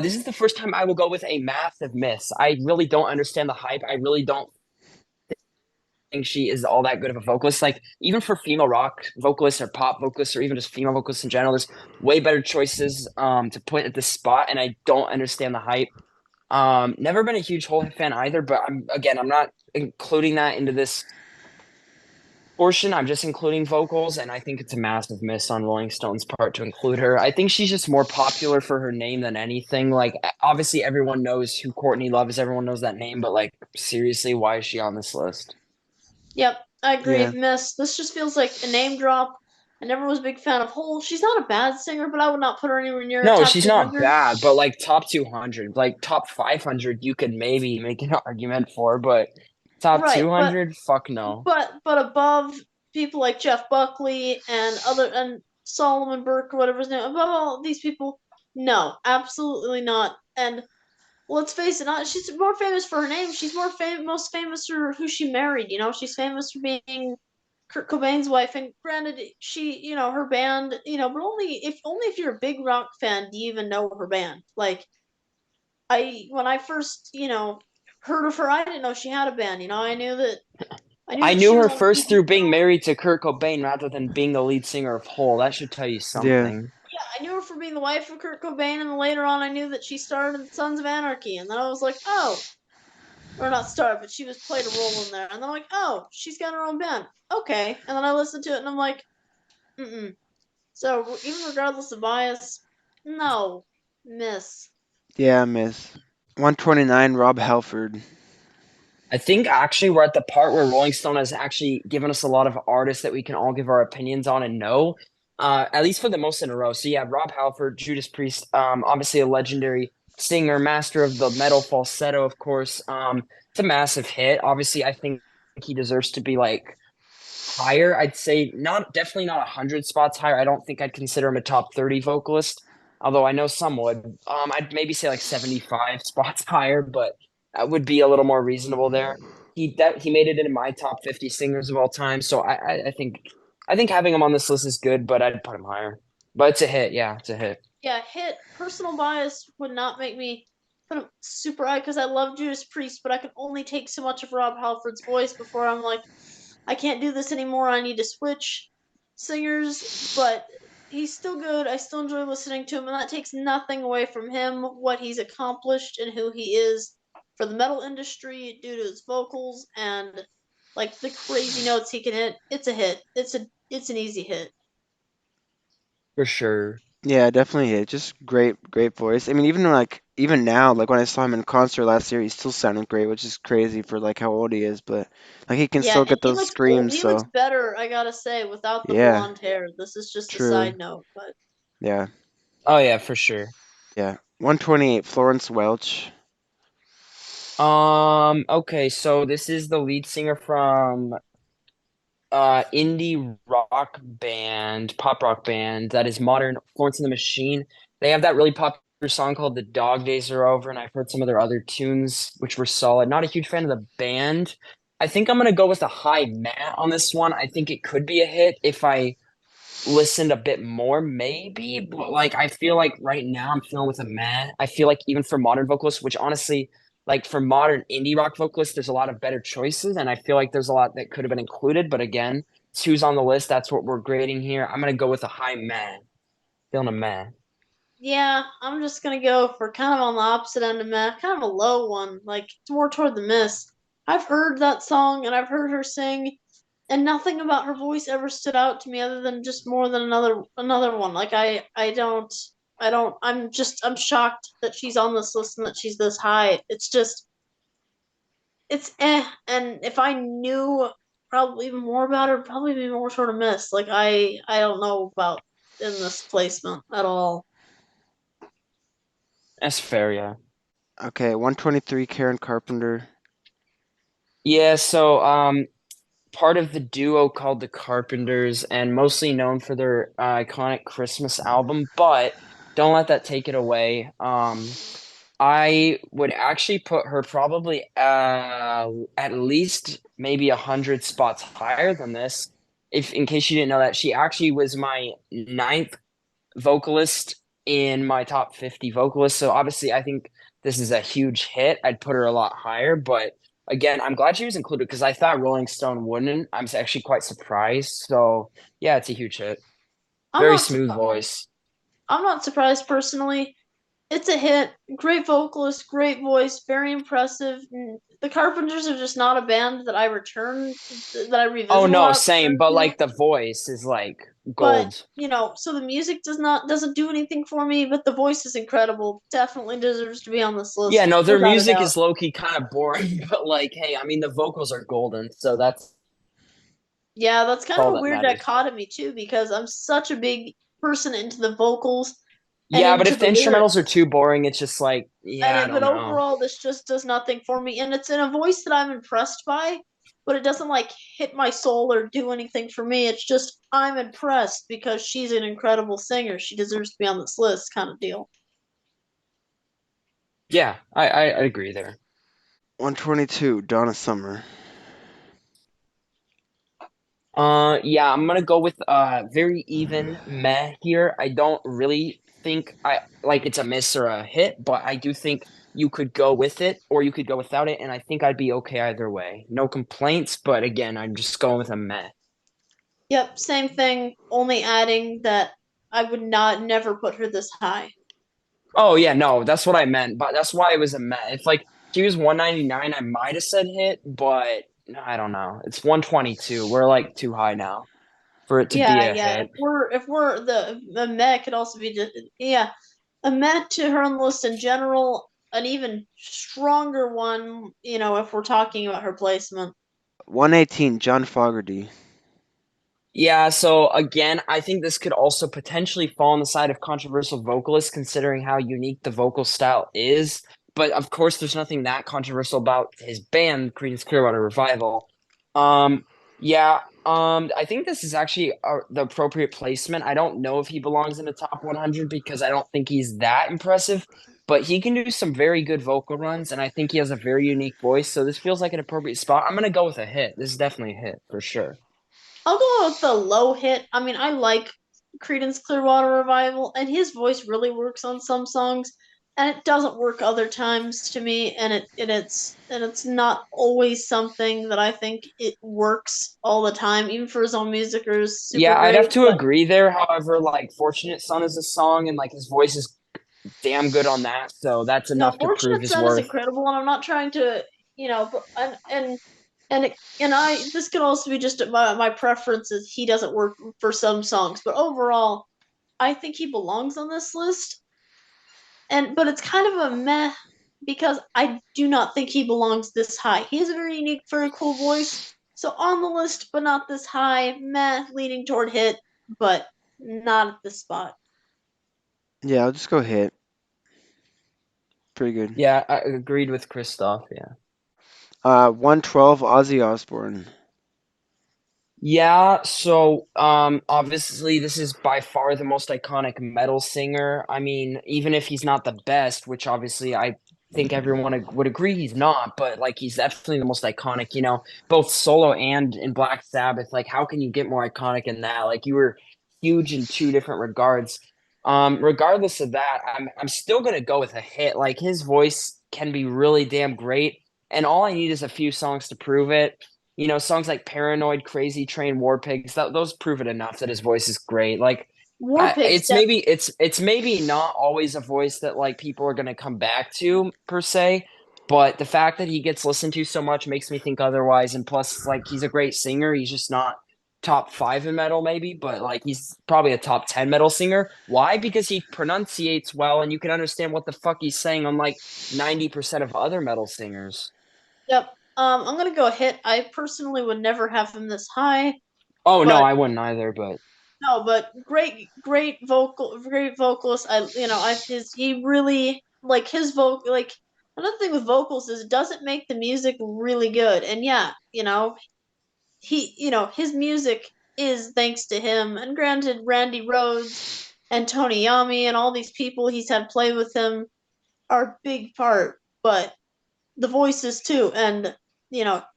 This is the first time I will go with a massive miss. I really don't understand the hype. I really don't think she is all that good of a vocalist. Like even for female rock vocalists or pop vocalists or even just female vocalists in general, there's way better choices to put at this spot, and I don't understand the hype. Never been a huge Hole fan either, but I'm not including that into this portion. I'm just including vocals, and I think it's a massive miss on Rolling Stone's part to include her. I think she's just more popular for her name than anything. Like, obviously, everyone knows who Courtney Love is. Everyone knows that name, but like, seriously, why is she on this list? Yep, I agree. Yeah. Miss. This just feels like a name drop. I never was a big fan of Hole. She's not a bad singer, but I would not put her anywhere near a No, top she's not 200. bad, but like top 200, like top 500, you could maybe make an argument for, but top Right, 200, fuck no. but above people like Jeff Buckley and Solomon Burke or whatever his name, above all these people, no, absolutely not. And let's face it, not she's more famous for her name. She's most famous for who she married. She's famous for being Kurt Cobain's wife. And granted, she, her band, but only if you're a big rock fan do you even know her band. Like when I first, heard of her, I didn't know she had a band. I knew I that knew she was her on first TV through being Girl. married to Kurt Cobain rather than being the lead singer of Hole. That should tell you Yeah. something. Yeah, I knew her for being the wife of Kurt Cobain, and then later on, I knew that she starred in Sons of Anarchy, and then I was like, oh, or not starred, but she was played a role in there, and then I'm like, oh, she's got her own band, okay, and then I listened to it, and I'm like, mm. So even regardless of bias, no, miss. Yeah, miss. 129, Rob Halford. I think actually we're at the part where Rolling Stone has actually given us a lot of artists that we can all give our opinions on and know, at least for the most in a row. So yeah, Rob Halford, Judas Priest, obviously a legendary singer, master of the metal falsetto, of course. It's a massive hit. Obviously, I think he deserves to be like higher. I'd say definitely not 100 spots higher. I don't think I'd consider him a top 30 vocalist, although I know some would. I'd maybe say like 75 spots higher, but that would be a little more reasonable there. He made it into my top 50 singers of all time, so I think having him on this list is good, but I'd put him higher. But it's a hit, yeah, it's a hit. Yeah, hit. Personal bias would not make me put him super high because I love Judas Priest, but I can only take so much of Rob Halford's voice before I'm like, I can't do this anymore. I need to switch singers, but he's still good. I still enjoy listening to him, and that takes nothing away from him, what he's accomplished, and who he is for the metal industry due to his vocals and like the crazy notes he can hit. It's a hit. It's an easy hit. For sure. Yeah, definitely. Just great voice. I mean, even now, like when I saw him in concert last year, he still sounded great, which is crazy for like how old he is. But like he can Yeah, still and get those screams. he looks So better, I gotta say, without the yeah, blonde hair. This is just a true. side note, but Yeah, Oh yeah, for sure. yeah. 128, Florence Welch. Okay, so this is the lead singer from indie rock band, pop rock band that is modern, Florence and the Machine. They have that really popular song called The Dog Days Are Over, and I've heard some of their other tunes, which were solid. Not a huge fan of the band. I think I'm gonna go with a high mat on this one. I think it could be a hit if I listened a bit more, maybe, but like I feel like right now I'm feeling with a meh. I feel like even for modern vocalists, which honestly, like for modern indie rock vocalists, there's a lot of better choices, and I feel like there's a lot that could have been included. But again, it's who's on the list. That's what we're grading here. I'm gonna go with a high meh. Feeling a meh. yeah, I'm just gonna go for kind of on the opposite end of meh, kind of a low one, like it's more toward the miss. I've heard that song and I've heard her sing, and nothing about her voice ever stood out to me other than just more than another one. Like I'm shocked that she's on this list and that she's this high. It's and if I knew probably even more about her, it'd probably be more sort of miss. Like I don't know about in this placement at all. That's fair, yeah. Okay, 123, Karen Carpenter. Yeah, so part of the duo called the Carpenters and mostly known for their iconic Christmas album, but don't let that take it away. I would actually put her probably at least maybe 100 spots higher than this. If in case you didn't know that, she actually was my ninth vocalist in my top 50 vocalists. So obviously, I think this is a huge hit. I'd put her a lot higher, but again, I'm glad she was included because I thought Rolling Stone wouldn't. I'm actually quite surprised. So yeah, it's a huge hit. I'm Very not smooth surprised. voice. I'm not surprised personally. It's a hit. Great vocalist, great voice, very impressive. The Carpenters are just not a band that I Oh revisit a no, lot. same, but like the voice is like But gold. so the music doesn't do anything for me, but the voice is incredible. Definitely deserves to be on this Yeah, list no, their without a music doubt. is low key kind of boring, but like, hey, I mean, the vocals are golden, so that's Yeah, that's kind of all a that weird matters. dichotomy too, because I'm such a big person into the vocals and Yeah, but into if the the instrumentals are lyrics. too boring, it's just like, And yeah, I it, but don't know. overall, this just does nothing for me. And it's in a voice that I'm impressed by, but it doesn't like hit my soul or do anything for me. It's just I'm impressed because she's an incredible singer. She deserves to be on this list, kind of deal. Yeah, I agree there. 122, Donna Summer. Yeah, I'm gonna go with very even meh here. I don't really think I like it's a miss or a hit, but I do think you could go with it or you could go without it, and I think I'd be okay either way. No complaints, but again, I'm just going with a meh. Yep, same thing. Only adding that I would not never put her this high. Oh yeah, no, that's what I meant, but that's why it was a meh. If like she was 199, I might have said hit, but I don't know. It's 122. We're like too high now for it to be Yeah, a yeah. hit. If we're the meh could also be just yeah, a meh to her on the list in general. An even stronger one, if we're talking about her placement. 118, John Fogerty. Yeah, so again, I think this could also potentially fall on the side of controversial vocalists considering how unique the vocal style is. But of course, there's nothing that controversial about his band, Creedence Clearwater Revival. Um, yeah, I think this is actually the appropriate placement. I don't know if he belongs in the top 100 because I don't think he's that impressive, but he can do some very good vocal runs, and I think he has a very unique voice. So this feels like an appropriate spot. I'm gonna go with a hit. This is definitely a hit for sure. I'll go with the low hit. I mean, I like Creedence Clearwater Revival, and his voice really works on some songs, and it doesn't work other times to me. And it's not always something that I think it works all the time, even for his own music or is super Yeah, I'd have great. to But agree there. However, like Fortunate Son is a song and like his voice is damn good on that, so that's no, enough to prove Fortunate his Son is worth. incredible, and I'm not trying to, and this could also be just my preferences. He doesn't work for some songs, but overall, I think he belongs on this list. But it's kind of a meh because I do not think he belongs this high. He has a very unique, very cool voice. So on the list, but not this high. Meh, leaning toward hit, but not at this spot. Yeah, I'll just go hit. Pretty good. Yeah, I agreed with Christoph, yeah. 112, Ozzy Osbourne. Yeah, so obviously this is by far the most iconic metal singer. I mean, even if he's not the best, which obviously I think everyone would agree he's not, but like he's definitely the most iconic, both solo and in Black Sabbath. Like how can you get more iconic in that? Like you were huge in two different regards. Regardless of that, I'm still gonna go with a hit. Like his voice can be really damn great, and all I need is a few songs to prove it. Songs like Paranoid, Crazy Train, War Pigs, those prove it enough that his voice is great. Like War Pigs, it's maybe not always a voice that like people are gonna come back to per se, but the fact that he gets listened to so much makes me think otherwise. And plus, like he's a great singer. He's just not top five in metal, maybe, but like he's probably a top 10 metal singer. Why? Because he pronunciates well and you can understand what the fuck he's saying, unlike 90% of other metal singers. yep. I'm gonna go hit. I personally would never have him this high, Oh no, but I wouldn't either, but no, but great vocalist. He really like his vocal. Like another thing with vocals is it doesn't make the music really good. And yeah, his music is thanks to him. And granted, Randy Rhoads and Tony Yami and all these people he's had play with him are a big part, but the voices too. And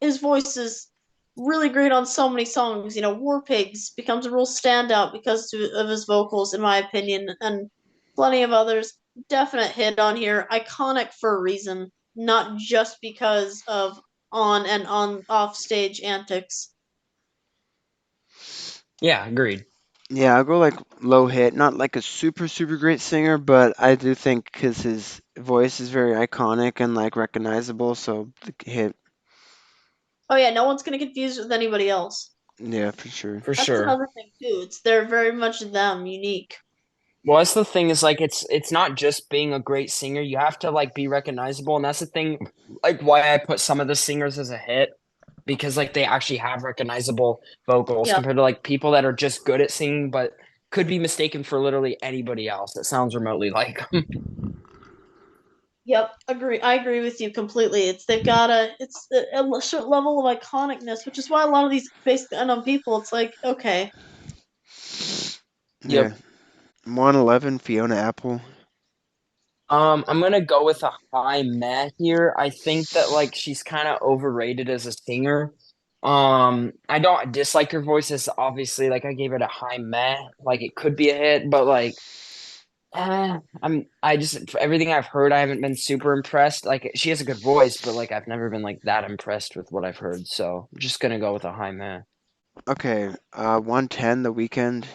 his voice is really great on so many songs. War Pigs becomes a real standout because of his vocals, in my opinion, and plenty of others. Definite hit on here, iconic for a reason, not just because of on and on off stage antics. Yeah, agreed. Yeah, I'll go like low hit, not like a super super great singer, but I do think because his voice is very iconic and like recognizable, so the hit. Oh yeah, no one's gonna confuse with anybody else. Yeah, for sure. For That's sure. another thing too. It's they're very much them, unique. Well, that's the thing is like it's not just being a great singer. You have to like be recognizable, and that's the thing, like why I put some of the singers as a hit because like they actually have recognizable vocals Yep. compared to like people that are just good at singing but could be mistaken for literally anybody else that sounds remotely like 'em. Yep, agree. I agree with you completely. They've got a certain level of iconicness, which is why a lot of these based unknown people. It's like okay, Yeah. Yep. 111 Fiona Apple. I'm gonna go with a high meh here. I think that like she's kind of overrated as a singer. I don't dislike her voice. It's obviously like I gave it a high meh. Like it could be a hit, but like I just for everything I've heard, I haven't been super impressed. Like she has a good voice, but like I've never been like that impressed with what I've heard. So I'm just gonna go with a high meh. Okay, 110 The Weekend.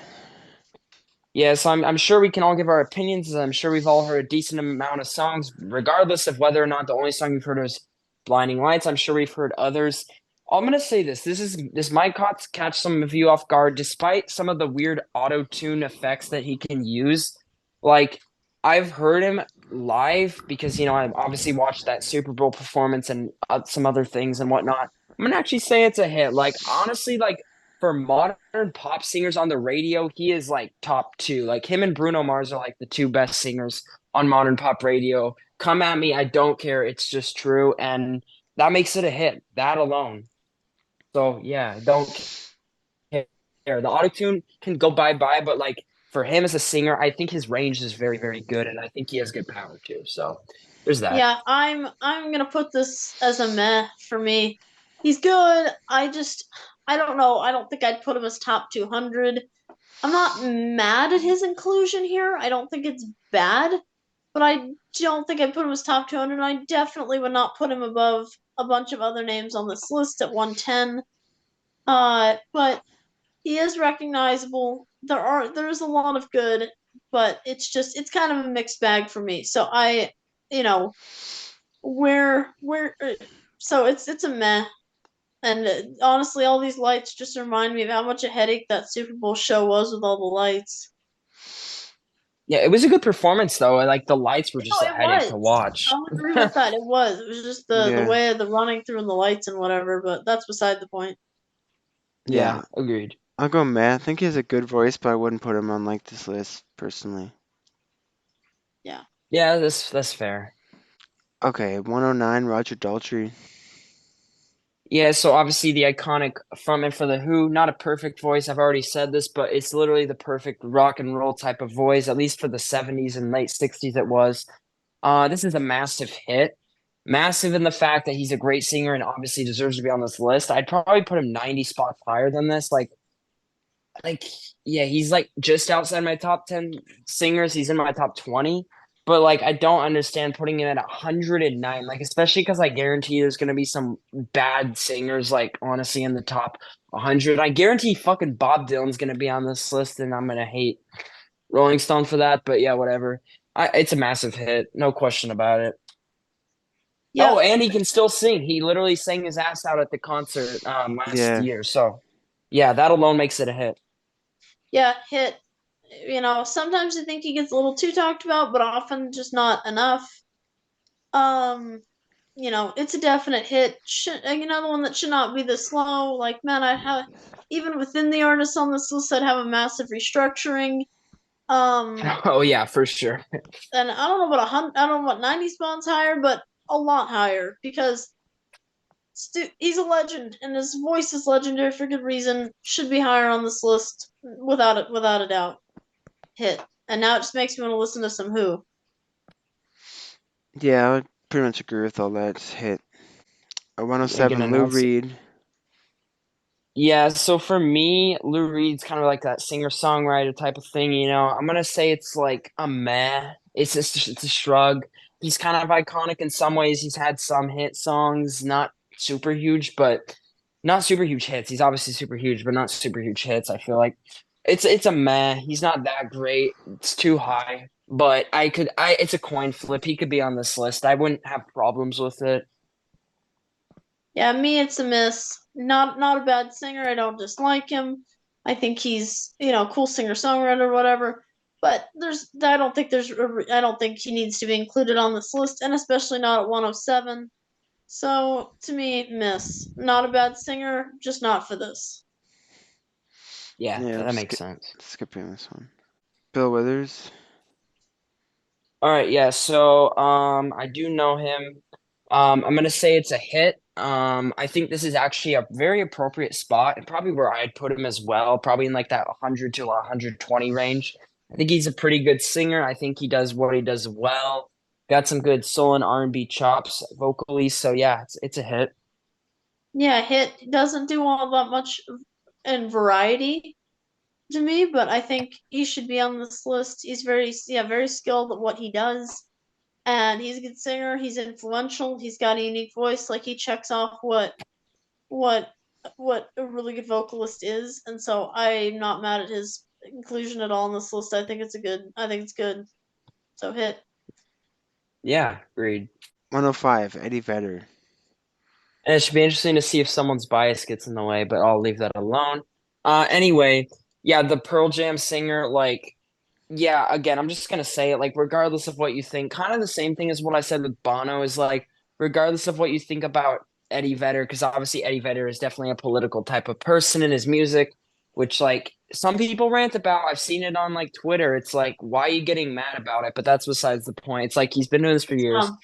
Yeah, so I'm sure we can all give our opinions. I'm sure we've all heard a decent amount of songs, regardless of whether or not the only song you've heard is Blinding Lights. I'm sure we've heard others. I'm gonna say this. This might catch some of you off guard, despite some of the weird auto tune effects that he can use. Like I've heard him live because I've obviously watched that Super Bowl performance and some other things and whatnot. I'm gonna actually say it's a hit. Like honestly, like for modern pop singers on the radio, he is like top two. Like him and Bruno Mars are like the two best singers on modern pop radio. Come at me, I don't care. It's just true, and that makes it a hit. That alone. So yeah, don't care. The autotune can go bye bye, but like for him as a singer, I think his range is very very good, and I think he has good power too. So there's that. yeah, I'm gonna put this as a meh for me. He's good. I don't know. I don't think I'd put him as top 200. I'm not mad at his inclusion here. I don't think it's bad, but I don't think I'd put him as top 200. I definitely would not put him above a bunch of other names on this list at 110. But he is recognizable. There's a lot of good, but it's kind of a mixed bag for me. So you know, where so it's a meh. And honestly, all these lights just remind me of how much a headache that Super Bowl show was with all the lights. Yeah, it was a good performance though. Like the lights were No, just a it headache to was. watch. I'll agree with that. It was. It was just the Yeah, way of the running through and the lights and whatever. But that's beside the point. yeah. Yeah, agreed. I'll go Matt. I think he has a good voice, but I wouldn't put him on like this list personally. Yeah. Yeah, that's fair. Okay, 109 Roger Daltrey. Yeah, so obviously the iconic frontman for The Who, not a perfect voice. I've already said this, but it's literally the perfect rock and roll type of voice, at least for the 70s and late 60s it was. This is a massive hit. Massive in the fact that he's a great singer and obviously deserves to be on this list. I'd probably put him 90 spots higher than this. Like yeah, he's like just outside my top 10 singers. He's in my top 20. But like I don't understand putting him at 109, like especially because I guarantee there's gonna be some bad singers like honestly in the top 100. I guarantee fucking Bob Dylan's gonna be on this list and I'm gonna hate Rolling Stone for that, but yeah, whatever. It's a massive hit, no question about it. Oh, Yep. and he can still sing. He literally sang his ass out at the concert last Yeah, year. So yeah, that alone makes it a hit. Yeah. Hit. Sometimes I think he gets a little too talked about, but often just not enough. Um, it's a definite hit. Another one that should not be this low. Like, man, I have even within the artists on this list, I'd have a massive restructuring. Um, Oh yeah, for sure. and I don't know what 100, I don't know what 90 spawns higher, but a lot higher because he's a legend and his voice is legendary for good reason. Should be higher on this list without a doubt. Hit. And now it just makes me want to listen to some Who. yeah, I would pretty much agree with all that. It's hit. You can 107 Lou announce. Reed. Yeah, so for me, Lou Reed's kind of like that singer-songwriter type of thing, I'm gonna say it's like a meh. It's a shrug. He's kind of iconic in some ways. He's had some hit songs, not super huge, but not super huge hits. He's obviously super huge, but not super huge hits. I feel like it's a meh. He's not that great. It's too high. But it's a coin flip. He could be on this list. I wouldn't have problems with it. Yeah, me, it's a miss. Not a bad singer. I don't dislike him. I think he's, cool singer songwriter, whatever. But I don't think he needs to be included on this list, and especially not at 107. So to me, miss. Not a bad singer, just not for this. Yeah, Yeah, that makes sense. skipping this one. Bill Withers. All right, yeah. So, I do know him. I'm gonna say it's a hit. I think this is actually a very appropriate spot and probably where I'd put him as well, probably in like that 100 to 120 range. I think he's a pretty good singer. I think he does what he does well. Got some good soul and R&B chops vocally. So yeah, it's a hit. Yeah, hit doesn't do all that much in variety to me, but I think he should be on this list. He's very skilled at what he does, and he's a good singer. He's influential. He's got a unique voice. Like he checks off what what a really good vocalist is, and so I'm not mad at his inclusion at all on this list. I think it's good. So hit. Yeah, agreed. 105. Eddie Vedder. And it should be interesting to see if someone's bias gets in the way, but I'll leave that alone. Anyway, yeah, the Pearl Jam singer, like, yeah, again, I'm just gonna say it, like, regardless of what you think, kind of the same thing as what I said with Bono is like, regardless of what you think about Eddie Vedder, because obviously Eddie Vedder is definitely a political type of person in his music, which like some people rant about. I've seen it on like Twitter. It's like, why are you getting mad about it? But that's besides the point. It's like he's been doing this for years. Um,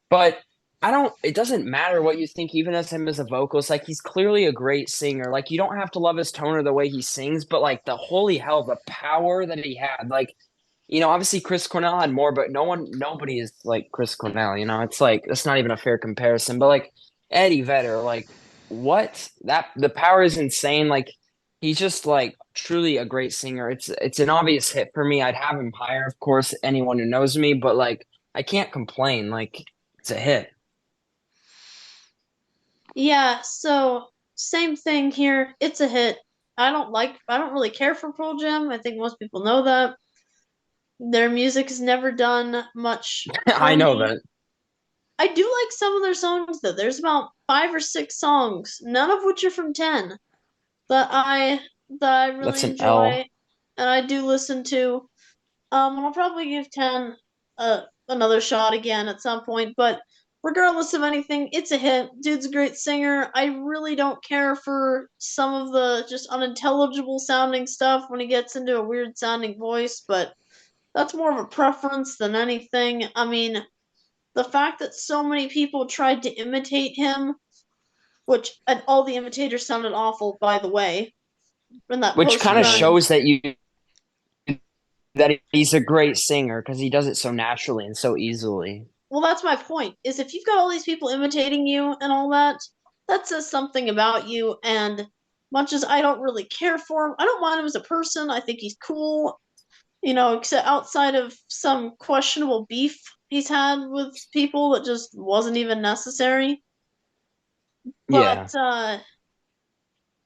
But I don't, it doesn't matter what you think, even as him as a vocalist. Like, he's clearly a great singer. Like, you don't have to love his tone or the way he sings, but like, the holy hell, the power that he had. Like, obviously Chris Cornell had more, but nobody is like Chris Cornell. It's like, that's not even a fair comparison. But like, Eddie Vedder, like, what? The power is insane. Like, he's just like truly a great singer. It's an obvious hit for me. I'd have him higher, of course, anyone who knows me, but like, I can't complain. Like, it's a hit. yeah, so same thing here. It's a hit. I don't really care for Pearl Jam. I think most people know that. Their music has never done much I for know me. that. I do like some of their songs though. There's about 5 or 6 songs, none of which are from 10, that I That's really an L. enjoy and I do listen to. I'll probably give 10 another shot again at some point, but regardless of anything, it's a hit. Dude's a great singer. I really don't care for some of the just unintelligible sounding stuff when he gets into a weird sounding voice, but that's more of a preference than anything. I mean, the fact that so many people tried to imitate him, and all the imitators sounded awful, by the way, in that Which post kind of Yeah. grunge. shows that he's a great singer because he does it so naturally and so easily. Well, that's my point. Is if you've got all these people imitating you and all that, that says something about you. And much as I don't really care for him, I don't mind him as a person. I think he's cool. Except outside of some questionable beef he's had with people that just wasn't even necessary. Yeah. But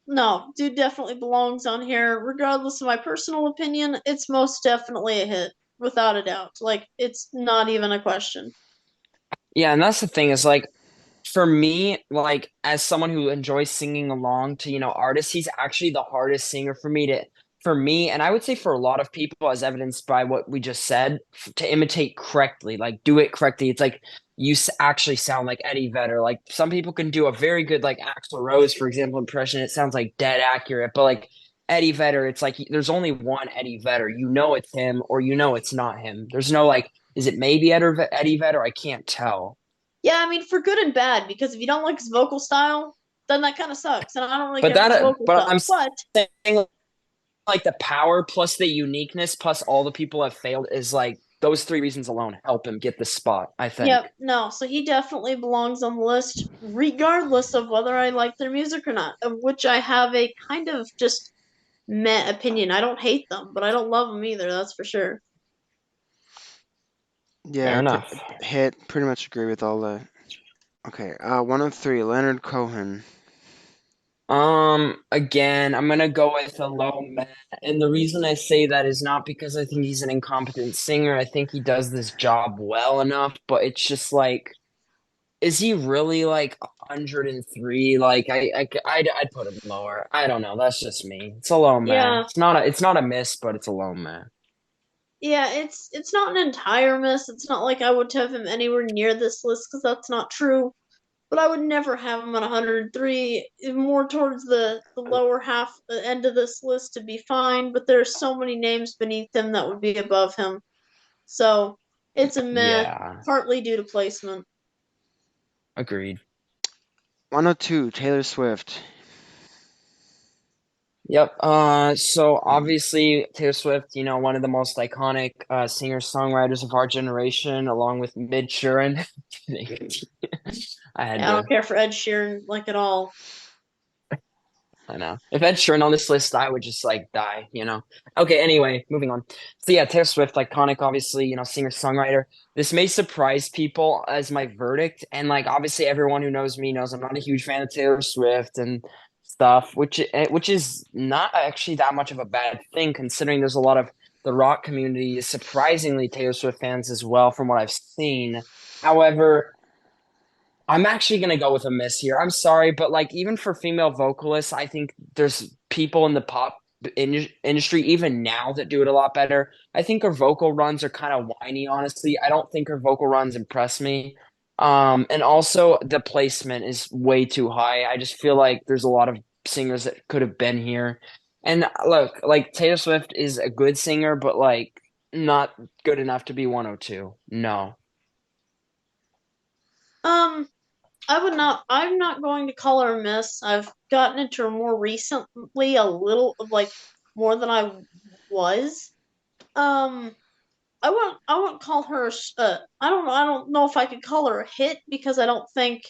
no, dude definitely belongs on here. Regardless of my personal opinion, it's most definitely a hit, without a doubt. Like, it's not even a question. Yeah, and that's the thing is like for me, like as someone who enjoys singing along to, artists, he's actually the hardest singer for me, and I would say for a lot of people, as evidenced by what we just said, to imitate correctly, like do it correctly. It's like actually sound like Eddie Vedder. Like some people can do a very good like Axl Rose, for example, impression. It sounds like dead accurate, but like Eddie Vedder, it's like there's only one Eddie Vedder. You know it's him, or you know it's not him. There's no like, is it maybe Eddie Vedder? I can't tell. Yeah, I mean, for good and bad, because if you don't like his vocal style, then that kind of sucks. And I don't really But care for his vocal but style. I'm But saying like the power plus the uniqueness plus all the people have failed is like those three reasons alone help him get the spot, I think. yep, no, so he definitely belongs on the list, regardless of whether I like their music or not, of which I have a kind of just meh opinion. I don't hate them, but I don't love them either, that's for sure. Fair Yeah, enough. hit. Pretty much agree with all that. Okay, 103, Leonard Cohen. Again, I'm gonna go with a low Matt, and the reason I say that is not because I think he's an incompetent singer. I think he does this job well enough, but it's just like, is he really like 103? Like, I'd put him lower. I don't know. That's just me. It's a low Matt. Yeah, It's not a miss, but it's a low Matt. yeah, it's not an entire miss. It's not like I would have him anywhere near this list because that's not true. But I would never have him at 103. More towards the lower half, the end of this list to be fine. But there are so many names beneath him that would be above him. So it's a meh, Yeah, partly due to placement. agreed. 102, Taylor Swift. Yep. So obviously Taylor Swift, one of the most iconic singer-songwriters of our generation, along with Mid Sheeran. I had Yeah, I to. don't care for Ed Sheeran like at all. I know. If Ed Sheeran on this list, I would just like die. Okay, anyway, moving on. So yeah, Taylor Swift, iconic, obviously, singer-songwriter. This may surprise people as my verdict, and like obviously everyone who knows me knows I'm not a huge fan of Taylor Swift and stuff, which is not actually that much of a bad thing considering there's a lot of the rock community is surprisingly Taylor Swift fans as well from what I've seen. However, I'm actually gonna go with a miss here. I'm sorry, but like even for female vocalists, I think there's people in the pop industry even now that do it a lot better. I think her vocal runs are kind of whiny, honestly. I don't think her vocal runs impress me. And also the placement is way too high. I just feel like there's a lot of singers that could have been here. And look, like Taylor Swift is a good singer, but like not good enough to be 102. No. Um, I would not. I'm not going to call her a miss. I've gotten into her more recently, a little like more than I was. Um, I won't call her. I don't know. I don't know if I could call her a hit because I don't think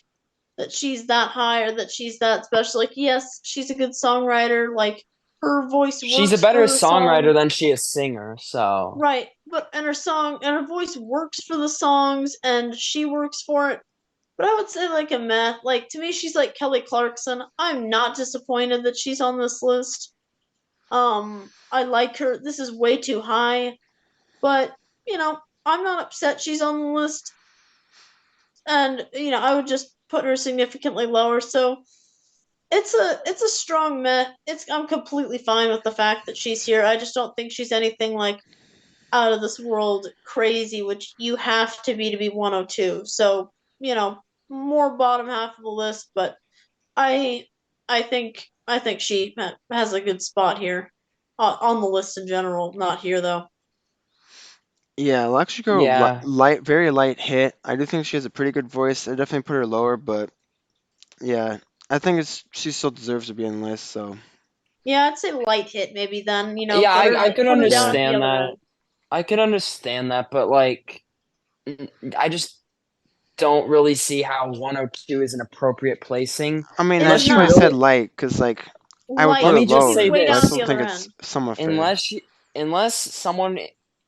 that she's that high or that she's that special. Like, yes, she's a good songwriter. Like, her voice She's a works for better the song, songwriter than she is singer, so right? But and her voice works for the songs, and she works for it. But I would say like a meh. Like to me, she's like Kelly Clarkson. I'm not disappointed that she's on this list. I like her. This is way too high, but I'm not upset she's on the list, and I would just put her significantly lower. So it's a strong meh. I'm completely fine with the fact that she's here. I just don't think she's anything like out of this world crazy, which you have to be 102. So, more bottom half of the list, but I I think she has a good spot here on the list in general. Not here though. Yeah, Electrico, yeah. very light hit. I do think she has a pretty good voice. I definitely put her lower, but yeah, I think she still deserves to be on the list. So Yeah, I'd say light hit maybe then. Yeah, I could Put her down at yeah, the understand other that. end. I could understand that, but like I just don't really see how 102 is an appropriate placing I mean It's that's unless you why I not said really light, because like I would let put light. her me just It's say lower, way but I down at this. still the think other it's end. somewhat fair. Unless someone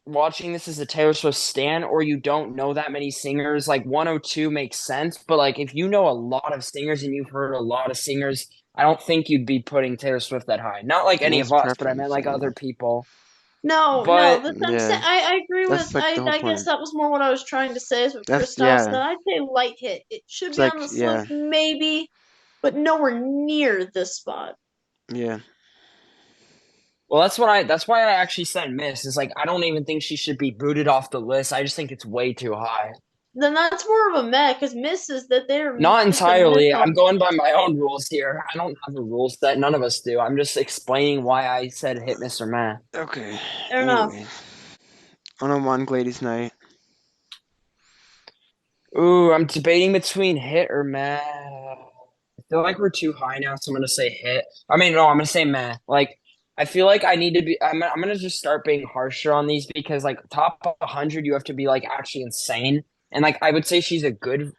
watching this is a Taylor Swift stan or you don't know that many singers, like 102 makes sense. But like if you know a lot of singers and you've heard a lot of singers, I don't think you'd be putting Taylor Swift that high. Not like any That's of us, but I meant preference. like Yeah, other people. No, no, But that's I'm saying. yeah, I agree with. that's like the whole I guess point. that was more what I was trying to say. Is what That's Kristoff said. yeah, I'd say light hit. It should it's be on like this yeah, list, maybe, but nowhere near this spot. yeah. well, that's why I actually said miss. Is like I don't even think she should be booted off the list. I just think it's way too high. Then that's more of a meh because misses that they're Not just a miss entirely. I'm on. going by my own rules here. I don't have a rule set. None of us do. I'm just explaining why I said hit miss or meh. Okay. Fair enough. Anyway, 101 Glady's night. Ooh, I'm debating between hit or meh. I feel like we're too high now, so I'm gonna say hit. I mean, no, I'm gonna say meh. Like, I feel like I need to be. I'm gonna just start being harsher on these because like top 100, you have to be like actually insane. And like I would say she's a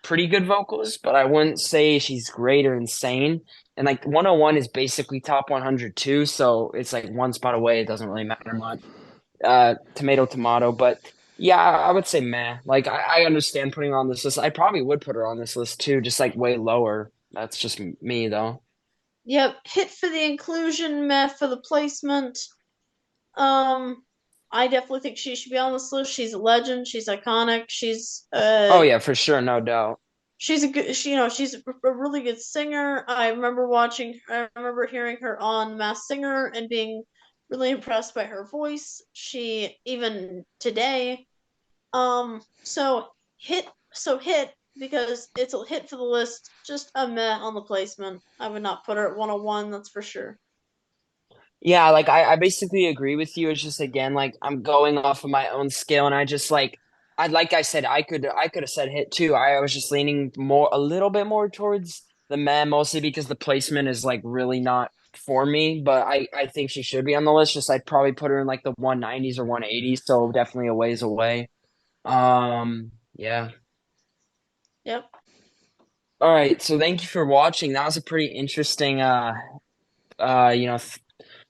pretty good vocalist, but I wouldn't say she's great or insane. And like 101 is basically top 100 too, so it's like one spot away. It doesn't really matter much. Tomato, tomato. But Yeah, I would say meh. Like I understand putting her on this list. I probably would put her on this list too, just like way lower. That's just me though. Yep, hit for the inclusion, meh for the placement. Um, I definitely think she should be on this list. She's a legend. She's iconic. Oh yeah, for sure, no doubt. She's a good. She's a really good singer. I remember hearing her on Masked Singer and being really impressed by her voice. She even today. So hit. So hit because it's a hit for the list. Just a meh on the placement. I would not put her at 101. That's for sure. Yeah, like I basically agree with you. It's just again like I'm going off of my own scale and I just like I said I could have said hit too. I was just leaning more a little bit more towards the meh mostly because the placement is like really not for me, but I think she should be on the list. Just I'd probably put her in like the 190s or 180s, so definitely a ways away. Yeah. Yep. All right, so thank you for watching. That was a pretty interesting you know,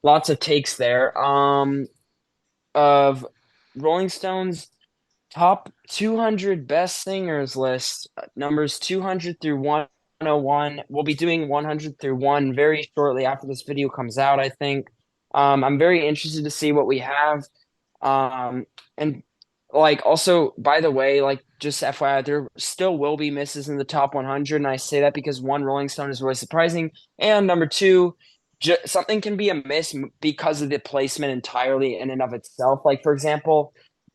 lots of takes there. Of Rolling Stone's top 200 best singers list, numbers 200 through 101. We'll be doing 100 through 1 very shortly after this video comes out, I think. I'm very interested to see what we have. And like also, by the way, like just FYI, there still will be misses in the top 100, and I say that because one, Rolling Stone is really surprising, and number two, something can be a miss because of the placement entirely in and of itself. Like for example,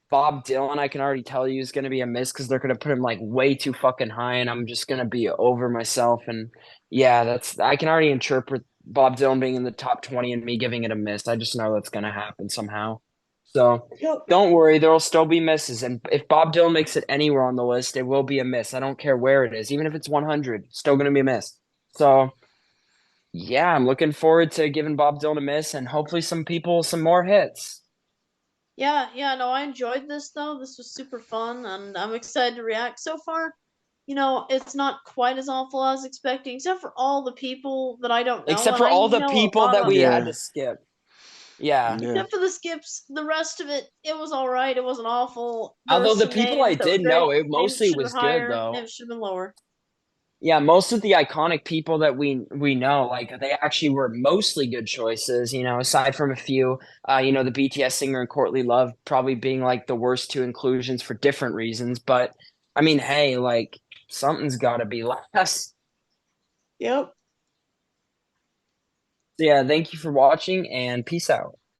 Bob Dylan, I can already tell you is going to be a miss because they're going to put him like way too fucking high, and I'm just going to be over myself. And yeah, that's I can already interpret Bob Dylan being in the top 20 and me giving it a miss. I just know that's going to happen somehow. So Yep. don't worry, there'll still be misses. And if Bob Dylan makes it anywhere on the list, it will be a miss. I don't care where it is, even if it's 100, still going to be a miss. So yeah, I'm looking forward to giving Bob Dylan a miss and hopefully some people some more hits. Yeah, no, I enjoyed this though. This was super fun, and I'm excited to react. So far, it's not quite as awful as expecting, except for all the people that I don't know, Except and for I all the know a people lot that of. we had Yeah, to skip. Yeah. yeah. Except for the skips, the rest of it was all right. It wasn't awful. There were Although the some people I names that were did great. know, it Names mostly should have was been good higher. though. Names should have been lower. Yeah, most of the iconic people that we know, like they actually were mostly good choices, aside from a few, the BTS singer and Courtney Love probably being like the worst two inclusions for different reasons. But I mean, hey, like something's gotta be last. Yep. So yeah, thank you for watching and peace out.